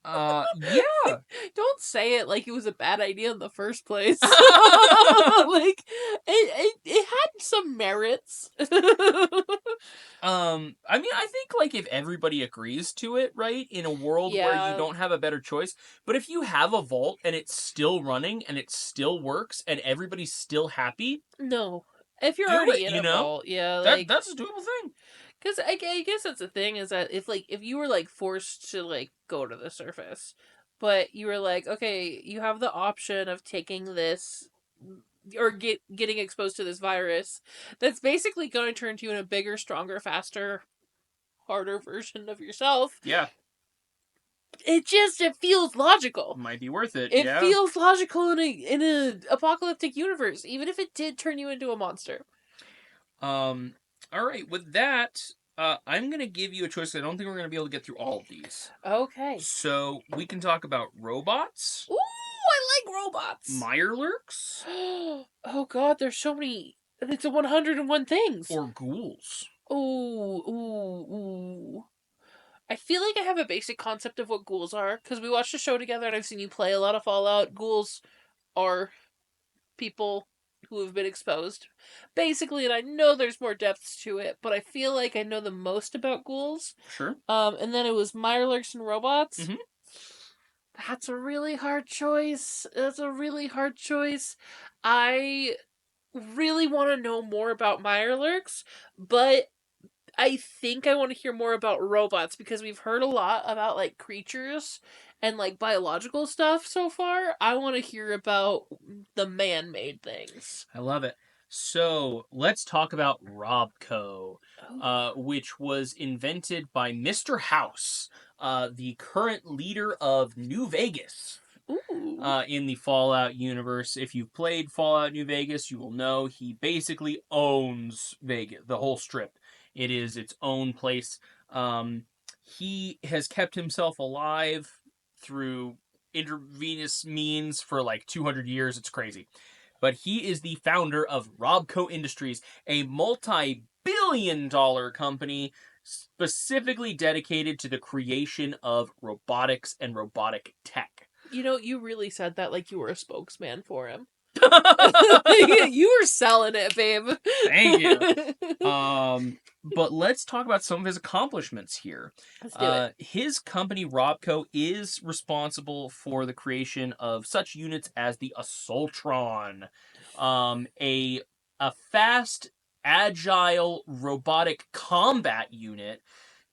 A: Yeah.
B: Don't say it like it was a bad idea in the first place. Like it had some merits.
A: I mean, I think like if everybody agrees to it, right, in a world where you
B: Yeah.
A: don't have a better choice, but if you have a vault and it's still running and it still works and everybody's still happy,
B: No. If you're
A: do
B: already
A: it.
B: in
A: You
B: a
A: know
B: vault, yeah,
A: that
B: like
A: that's a doable thing.
B: because I guess that's the thing is that if you were like forced to like go to the surface, but you were like, okay, you have the option of taking this or getting exposed to this virus that's basically going to turn you in a bigger, stronger, faster, harder version of yourself.
A: Yeah,
B: It feels logical.
A: might be worth it.
B: It
A: Yeah.
B: feels logical in a apocalyptic universe, even if it did turn you into a monster.
A: Um. All right. With that, I'm gonna give you a choice. I don't think we're gonna be able to get through all of these.
B: Okay.
A: So we can talk about robots,
B: Ooh, I like robots.
A: mirelurks,
B: Oh god, there's so many. It's a 101 things.
A: or ghouls.
B: Ooh, ooh, ooh. I feel like I have a basic concept of what ghouls are because we watched a show together and I've seen you play a lot of Fallout. Ghouls are people who have been exposed. Basically, and I know there's more depths to it, but I feel like I know the most about ghouls.
A: Sure.
B: And then it was Mirelurks and robots.
A: Mhm.
B: That's a really hard choice. That's a really hard choice. I really want to know more about Mirelurks, but I think I want to hear more about robots because we've heard a lot about like creatures and like biological stuff so far. I want to hear about the man-made things.
A: I love it. So let's talk about Robco,
B: Oh.
A: which was invented by Mr. House, the current leader of New Vegas.
B: Ooh.
A: In the Fallout universe. If you've played Fallout New Vegas, you will know he basically owns Vegas, the whole strip. It is its own place. Um, he has kept himself alive through intravenous means for like 200 years. It's crazy. But he is the founder of Robco Industries, a multi-billion-dollar company specifically dedicated to the creation of robotics and robotic tech.
B: You really said that like you were a spokesman for him. You were selling it, babe.
A: Thank you. But let's talk about some of his accomplishments here.
B: Let's do it.
A: His company Robco is responsible for the creation of such units as the Assaultron, a fast, agile, robotic combat unit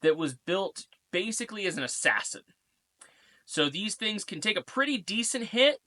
A: that was built basically as an assassin. So these things can take a pretty decent hit.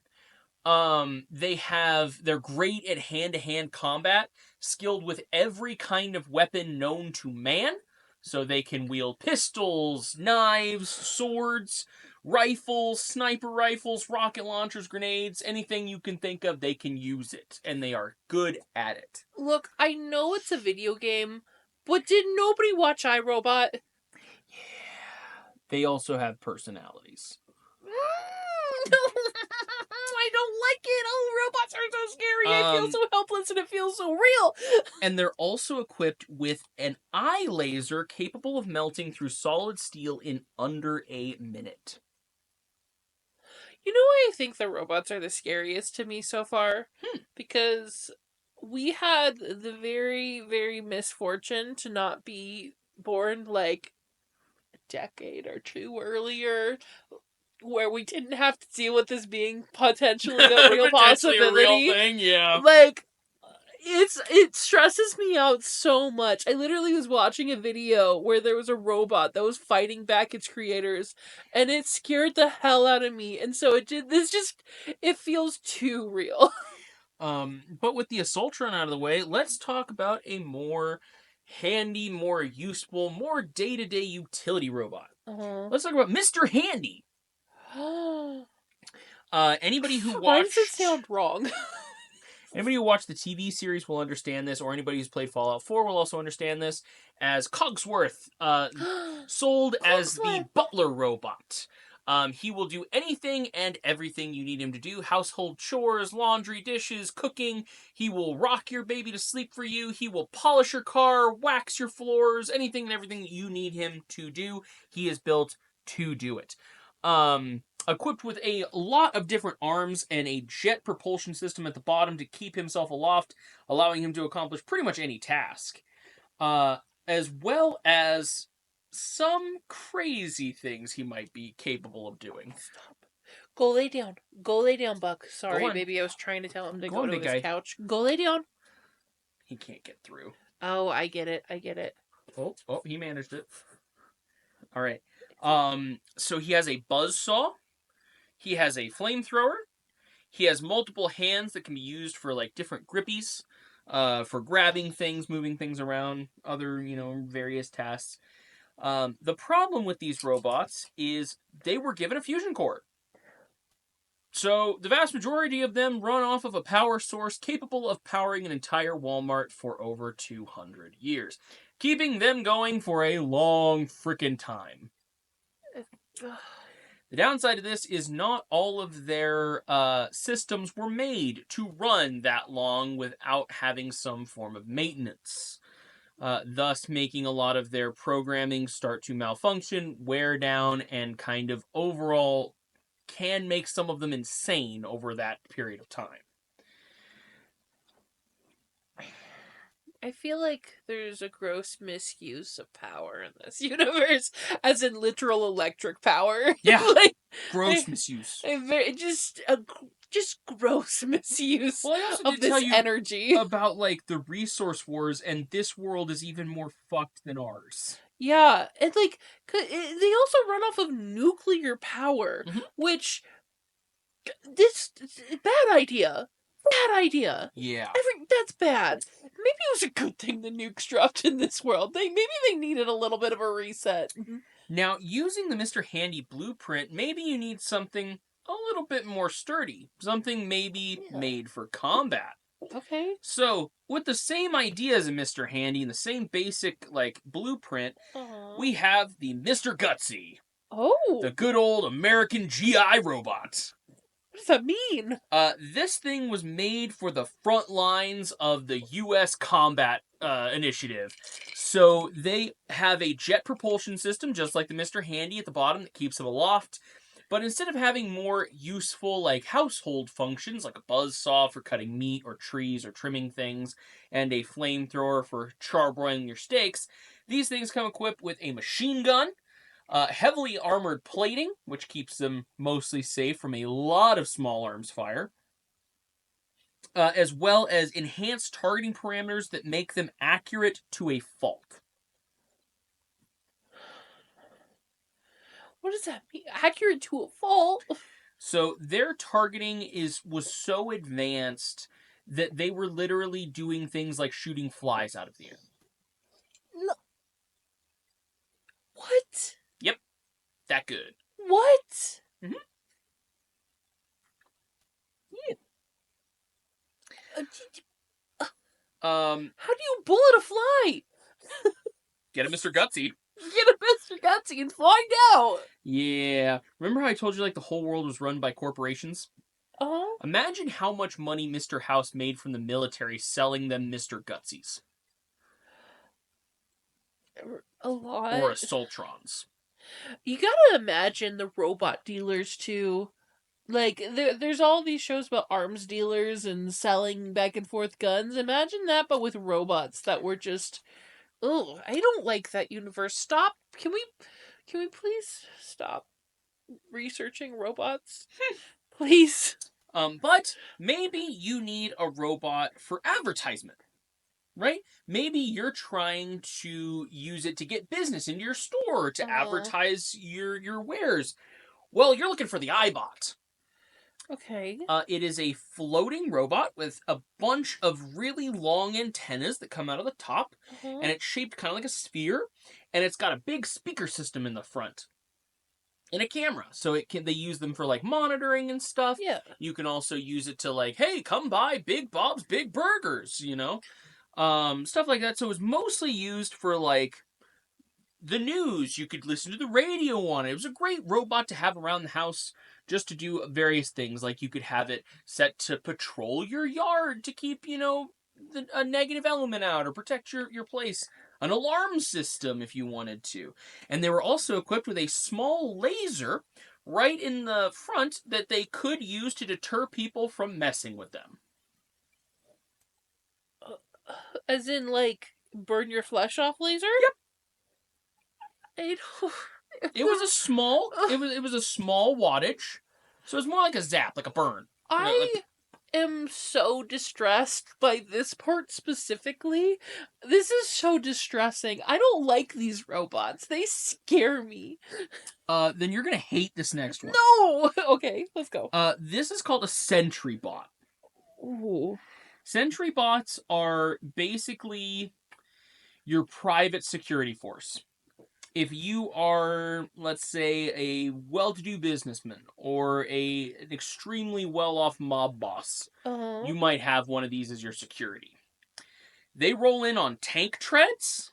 A: They're great at hand-to-hand combat, skilled with every kind of weapon known to man. So they can wield pistols, knives, swords, rifles, sniper rifles, rocket launchers, grenades, anything you can think of, they can use it. And they are good at it.
B: Look, I know it's a video game, but did nobody watch iRobot?
A: Yeah. They also have personalities.
B: I don't like it. Oh, robots are so scary. I feel so helpless and it feels so real.
A: And they're also equipped with an eye laser capable of melting through solid steel in under a minute.
B: You know why I think the robots are the scariest to me so far? Because we had the very, very misfortune to not be born like a decade or two earlier, where we didn't have to deal with this being potentially a real possibility.
A: A real thing, yeah.
B: Like, it stresses me out so much. I literally was watching a video where there was a robot that was fighting back its creators, and it scared the hell out of me. And so it feels too real.
A: But with the Assaultron out of the way, let's talk about a more handy, more useful, more day-to-day utility robot. Let's talk about Mr. Handy. Anybody who watched...
B: Why does it sound wrong?
A: Anybody who watched the TV series will understand this, or anybody who's played Fallout 4 will also understand this, as Cogsworth, sold as the butler robot. He will do anything and everything you need him to do. Household chores, laundry, dishes, cooking. He will rock your baby to sleep for you. He will polish your car, wax your floors, anything and everything you need him to do. He is built to do it. Equipped with a lot of different arms and a jet propulsion system at the bottom to keep himself aloft, allowing him to accomplish pretty much any task. As well as some crazy things he might be capable of doing.
B: Stop. Go lay down. Go lay down, Buck. Sorry, baby. I was trying to tell him to go to his couch. Go lay down.
A: He can't get through.
B: Oh, I get it. I get it.
A: Oh, he managed it. All right. So he has a buzzsaw. He has a flamethrower. He has multiple hands that can be used for like different grippies, for grabbing things, moving things around, other, various tasks. The problem with these robots is they were given a fusion core. So the vast majority of them run off of a power source capable of powering an entire Walmart for over 200 years, keeping them going for a long frickin' time. The downside of this is not all of their systems were made to run that long without having some form of maintenance. Thus making a lot of their programming start to malfunction, wear down, and kind of overall can make some of them insane over that period of time.
B: I feel like there's a gross misuse of power in this universe, as in literal electric power.
A: Yeah, gross misuse.
B: Just gross misuse
A: well, I also
B: of
A: did
B: this
A: tell you
B: energy.
A: About like the resource wars, and this world is even more fucked than ours.
B: Yeah, and like they also run off of nuclear power, which bad idea. Bad idea.
A: Yeah.
B: That's bad. Maybe it was a good thing the nukes dropped in this world. Maybe they needed a little bit of a reset.
A: Now, using the Mr. Handy blueprint, maybe you need something a little bit more sturdy. Something maybe
B: Yeah.
A: made for combat.
B: Okay.
A: So, with the same idea as a Mr. Handy and the same basic, blueprint,
B: Uh-huh.
A: we have the Mr. Gutsy,
B: Oh,
A: the good old American GI robot.
B: what does that mean?
A: This thing was made for the front lines of the U.S. combat initiative. So they have a jet propulsion system, just like the Mr. Handy at the bottom, that keeps them aloft. But instead of having more useful, household functions, like a buzz saw for cutting meat or trees or trimming things, and a flamethrower for charbroiling your steaks, these things come equipped with a machine gun, heavily armored plating, which keeps them mostly safe from a lot of small arms fire, as well as enhanced targeting parameters that make them accurate to a fault.
B: What does that mean? Accurate to a fault?
A: So their targeting was so advanced that they were literally doing things like shooting flies out of the air.
B: No. What?
A: Yep, that good.
B: What?
A: Mm-hmm.
B: How do you bullet a fly?
A: Get it, Mr. Gutsy.
B: Get a Mr. Gutsy and find out.
A: Yeah. Remember how I told you the whole world was run by corporations?
B: Uh-huh.
A: Imagine how much money Mr. House made from the military selling them Mr. Gutsies.
B: A lot.
A: Or Assaultrons.
B: You gotta imagine the robot dealers too. There's all these shows about arms dealers and selling back and forth guns. Imagine that, but with robots that were just, oh, I don't like that universe. Stop. Can we please stop researching robots? Please.
A: But maybe you need a robot for advertisement, right? Maybe you're trying to use it to get business into your store, to advertise your wares. Well, you're looking for the iBot.
B: Okay.
A: It is a floating robot with a bunch of really long antennas that come out of the top, and it's shaped kind of like a sphere, and it's got a big speaker system in the front. And a camera, so they use them for monitoring and stuff.
B: Yeah.
A: You can also use it to hey, come by Big Bob's Big Burgers, stuff like that. So it's mostly used for the news. You could listen to the radio on it. It was a great robot to have around the house just to do various things. Like you could have it set to patrol your yard to keep a negative element out or protect your place. An alarm system if you wanted to. And they were also equipped with a small laser right in the front that they could use to deter people from messing with them.
B: As in, burn your flesh off laser?
A: Yep.
B: I don't...
A: It was a small wattage. So it's more like a zap, like a burn.
B: I am so distressed by this part specifically. This is so distressing. I don't like these robots. They scare me.
A: Then you're gonna hate this next one.
B: No! Okay, let's go.
A: This is called a sentry bot.
B: Ooh.
A: Sentry bots are basically your private security force. If you are, let's say, a well-to-do businessman or an extremely well-off mob boss, you might have one of these as your security. They roll in on tank treads,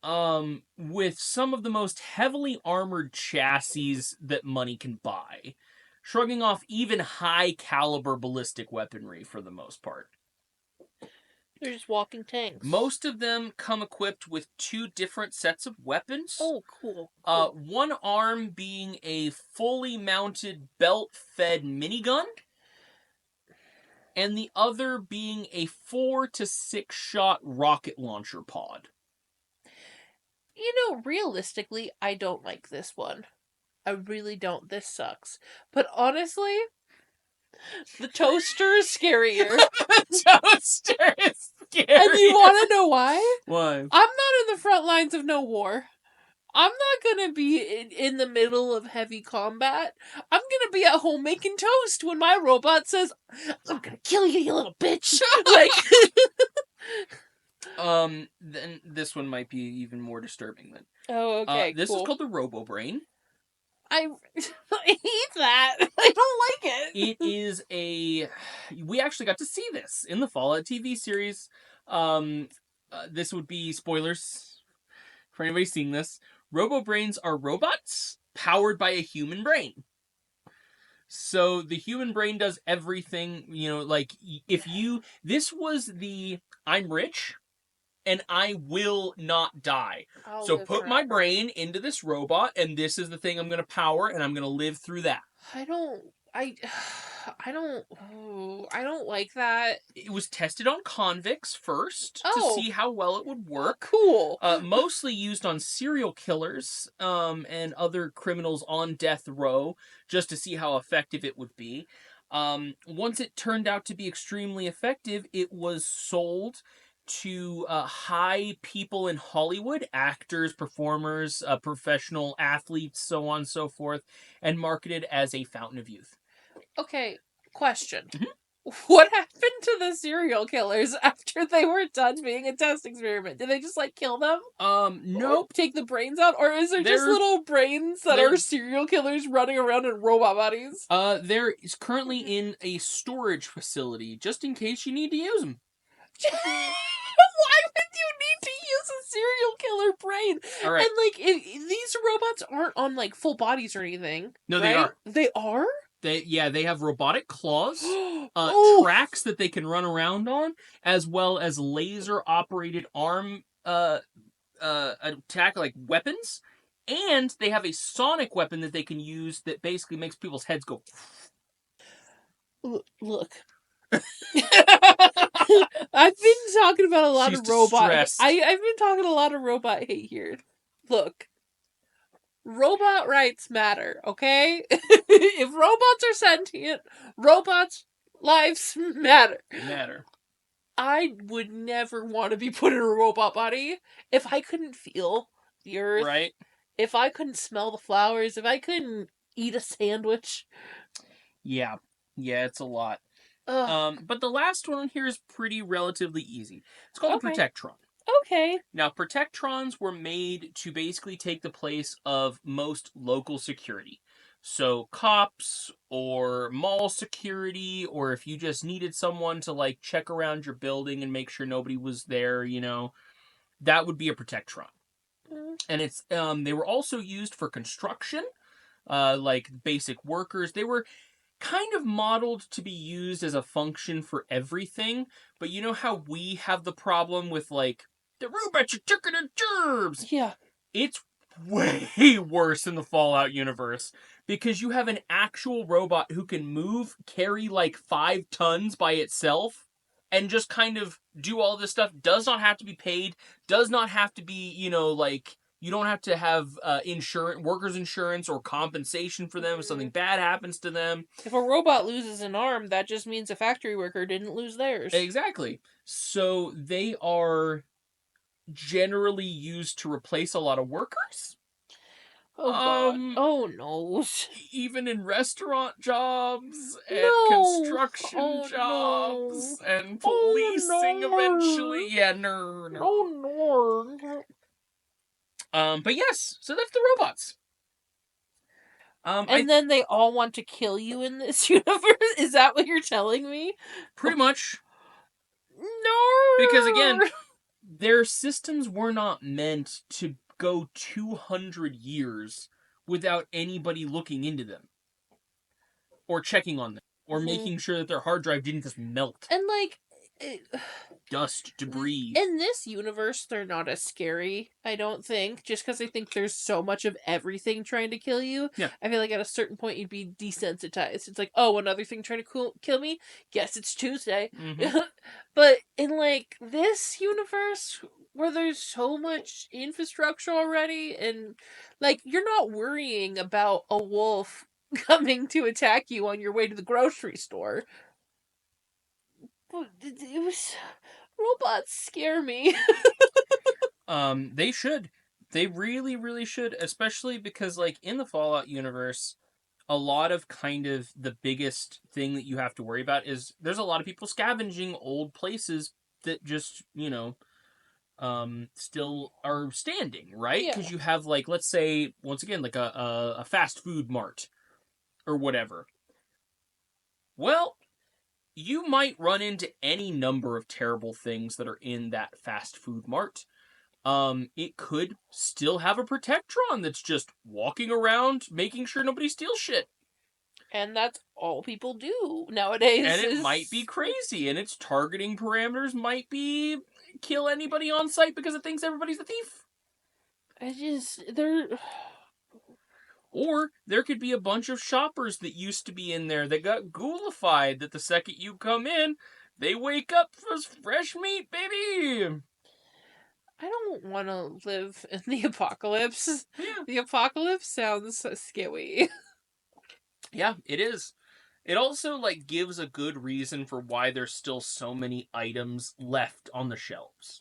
A: with some of the most heavily armored chassis that money can buy, shrugging off even high-caliber ballistic weaponry for the most part.
B: They're just walking tanks.
A: Most of them come equipped with 2 different sets of weapons.
B: Oh, cool.
A: One arm being a fully mounted belt-fed minigun, and the other being a 4 to 6 shot rocket launcher pod.
B: Realistically, I don't like this one. I really don't. This sucks. But honestly, the toaster is scarier.
A: The toaster is scary.
B: And you want to know why?
A: Why?
B: I'm not in the front lines of no war. I'm not gonna be in the middle of heavy combat. I'm gonna be at home making toast when my robot says, "I'm gonna kill you, you little bitch."
A: Then this one might be even more disturbing then.
B: Oh, okay,
A: This
B: cool.
A: is called the Robo Brain.
B: I hate that. I don't like
A: It
B: it.
A: is a. We actually got to see this in the Fallout TV series. Um, this would be spoilers for anybody seeing this. Robo brains are robots powered by a human brain. So the human brain does everything, like if you this was the I'm rich and I will not die.
B: I'll
A: So
B: live
A: put my
B: forever.
A: brain into this robot and this is the thing I'm going to power and I'm going to live through that.
B: I don't. I. I don't. Oh, I don't like that.
A: It was tested on convicts first to
B: Oh,
A: see how well it would work.
B: cool.
A: Mostly used on serial killers and other criminals on death row, just to see how effective it would be. Once it turned out to be extremely effective, it was sold to high people in Hollywood, actors, performers, professional athletes, so on and so forth, and marketed as a fountain of youth.
B: Okay, question.
A: Mhm.
B: What happened to the serial killers after they were done being a test experiment? Did they just like kill them? Or
A: Nope.
B: take the brains out? Or is there just
A: They're
B: little brains that
A: they're
B: are serial killers running around in robot bodies?
A: They're currently in a storage facility just in case you need to use them.
B: Why would you need to use a serial killer brain?
A: All right.
B: And like, these robots aren't on like full bodies or anything.
A: No, they
B: right?
A: are.
B: They are.
A: They have robotic claws,
B: Oh,
A: tracks that they can run around on, as well as laser operated arm attack like weapons, and they have a sonic weapon that they can use that basically makes people's heads go.
B: look. I've been talking about a lot
A: She's
B: of robot.
A: distressed.
B: I've been talking a lot of robot hate here. Look, robot rights matter, okay? If robots are sentient, robots' lives matter.
A: Matter.
B: I would never want to be put in a robot body if I couldn't feel the earth,
A: Right?
B: if I couldn't smell the flowers, if I couldn't eat a sandwich.
A: Yeah. Yeah, it's a lot.
B: Ugh.
A: But the last one here is pretty relatively easy. It's called a
B: Okay.
A: Protectron.
B: Okay.
A: Now, Protectrons were made to basically take the place of most local security. So, cops or mall security, or if you just needed someone to like check around your building and make sure nobody was there, that would be a Protectron.
B: Mm.
A: And they were also used for construction, like basic workers. They were kind of modeled to be used as a function for everything, but you know how we have the problem with like the robots are chicken and germs?
B: Yeah.
A: It's way worse in the Fallout universe because you have an actual robot who can move, carry like 5 tons by itself, and just kind of do all this stuff. Does not have to be paid, does not have to be, like you don't have to have workers' insurance or compensation for them if something bad happens to them.
B: If a robot loses an arm, that just means a factory worker didn't lose theirs.
A: Exactly. So they are generally used to replace a lot of workers.
B: Oh god. Oh no.
A: Even in restaurant jobs and
B: No.
A: construction
B: Oh no.
A: jobs and
B: Oh
A: policing
B: no.
A: eventually. Yeah, no.
B: Oh no.
A: But yes, so that's the robots. I
B: And then they all want to kill you in this universe? Is that what you're telling me?
A: pretty much
B: No.
A: because again, their systems were not meant to go 200 years without anybody looking into them or checking on them or making sure that their hard drive didn't just melt.
B: And like
A: Dust, debris.
B: in this universe, they're not as scary, I don't think. Just because I think there's so much of everything trying to kill you.
A: Yeah.
B: I feel like at a certain point you'd be desensitized. It's like, oh, another thing trying to kill me? Guess it's Tuesday.
A: Mm-hmm.
B: But in like this universe where there's so much infrastructure already, and like you're not worrying about a wolf coming to attack you on your way to the grocery store. But it was robots scare me.
A: They should. They really, really should, especially because, like, in the Fallout universe, a lot of kind of the biggest thing that you have to worry about is there's a lot of people scavenging old places that just, still are standing, right?
B: Yeah.
A: Because you have, like, let's say, once again, like a fast food mart or whatever. Well, you might run into any number of terrible things that are in that fast food mart. It could still have a Protectron that's just walking around making sure nobody steals shit.
B: And that's all people do
A: And
B: nowadays
A: it might be
B: is
A: crazy, and its targeting parameters might be kill anybody on sight because it thinks everybody's a thief.
B: they're
A: Or there could be a bunch of shoppers that used to be in there that got ghoulified that the second you come in, they wake up as fresh meat, baby!
B: I don't want to live in the apocalypse.
A: Yeah.
B: The apocalypse sounds scary.
A: Yeah, it is. It also like gives a good reason for why there's still so many items left on the shelves.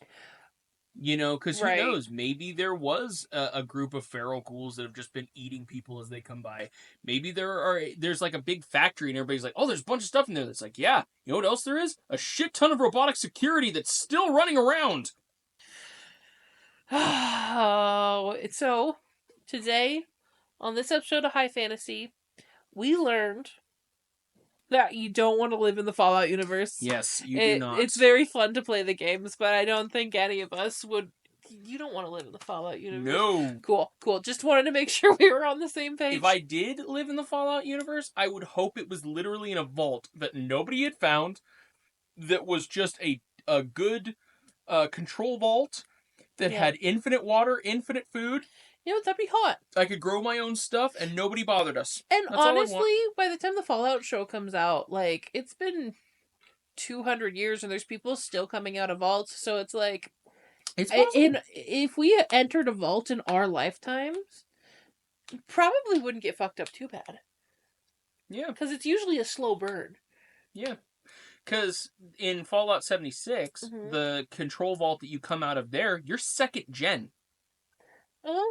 A: You know, because who
B: Right.
A: knows? Maybe there was a group of feral ghouls that have just been eating people as they come by. Maybe there's like a big factory and everybody's like, oh, there's a bunch of stuff in there. That's like, yeah, you know what else there is? A shit ton of robotic security that's still running around.
B: Oh, so today on this episode of High Fantasy, we learned that you don't want to live in the Fallout universe.
A: Yes, you do not.
B: It's very fun to play the games, but I don't think any of us would. You don't want to live in the Fallout universe.
A: No.
B: Cool. Just wanted to make sure we were on the same page.
A: If I did live in the Fallout universe, I would hope it was literally in a vault that nobody had found, that was just a good control vault that had infinite water, infinite food.
B: You know, that'd be hot.
A: I could grow my own stuff and nobody bothered us.
B: And
A: That's all I want.
B: honestly, by the time the Fallout show comes out, like, it's been 200 years and there's people still coming out of vaults, so it's like,
A: It's possible.
B: if we entered a vault in our lifetimes, probably wouldn't get fucked up too bad.
A: Yeah.
B: Because it's usually a slow burn.
A: Yeah. Because in Fallout 76, the control vault that you come out of there, you're second gen.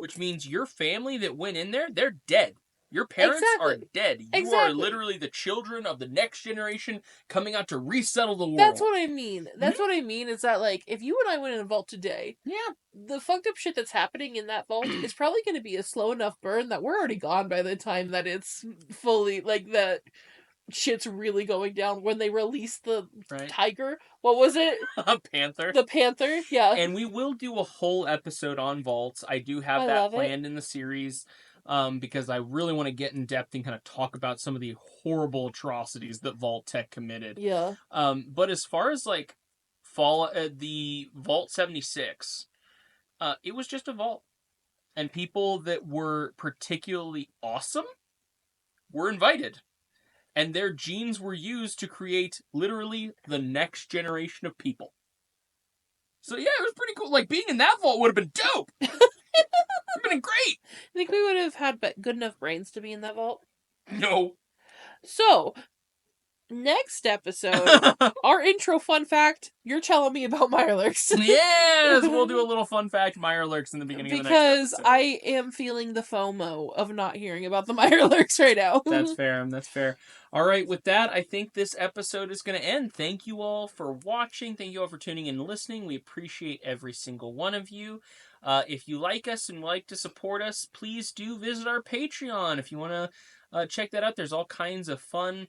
A: Which means your family that went in there, they're dead. Your parents are dead. You are literally the children of the next generation coming out to resettle the world.
B: That's what I mean. That's what I mean is that, like, if you and I went in a vault today, the fucked up shit that's happening in that vault is probably going to be a slow enough burn that we're already gone by the time that it's fully, like, that shit's really going down when they release the tiger. What was it?
A: A panther.
B: The panther, yeah.
A: And we will do a whole episode on vaults. I do have that planned in the series. Because I really want to get in depth and kind of talk about some of the horrible atrocities that Vault Tech committed.
B: Yeah.
A: But as far as like the Vault 76, it was just a vault, and people that were particularly awesome were invited, and their genes were used to create literally the next generation of people. So yeah, it was pretty cool. Like, being in that vault would have been dope. It would have been great.
B: I think we would have had good enough brains to be in that vault.
A: No.
B: So, next episode, our intro fun fact, you're telling me about Mirelurks.
A: Yes! We'll do a little fun fact Mirelurks in the beginning of the next episode.
B: Because I am feeling the FOMO of not hearing about the Mirelurks right now.
A: That's fair. That's fair. All right, with that, I think this episode is going to end. Thank you all for watching. Thank you all for tuning in and listening. We appreciate every single one of you. If you like us and like to support us, please do visit our Patreon. If you want to check that out, there's all kinds of fun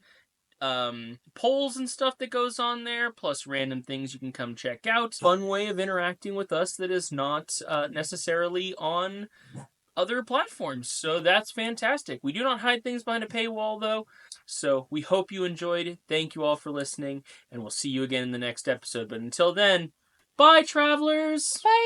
A: polls and stuff that goes on there, plus random things you can come check out. Fun way of interacting with us that is not necessarily on other platforms, so that's fantastic. We do not hide things behind a paywall, though, so we hope you enjoyed it. Thank you all for listening, and we'll see you again in the next episode. But until then, bye, travelers!
B: Bye!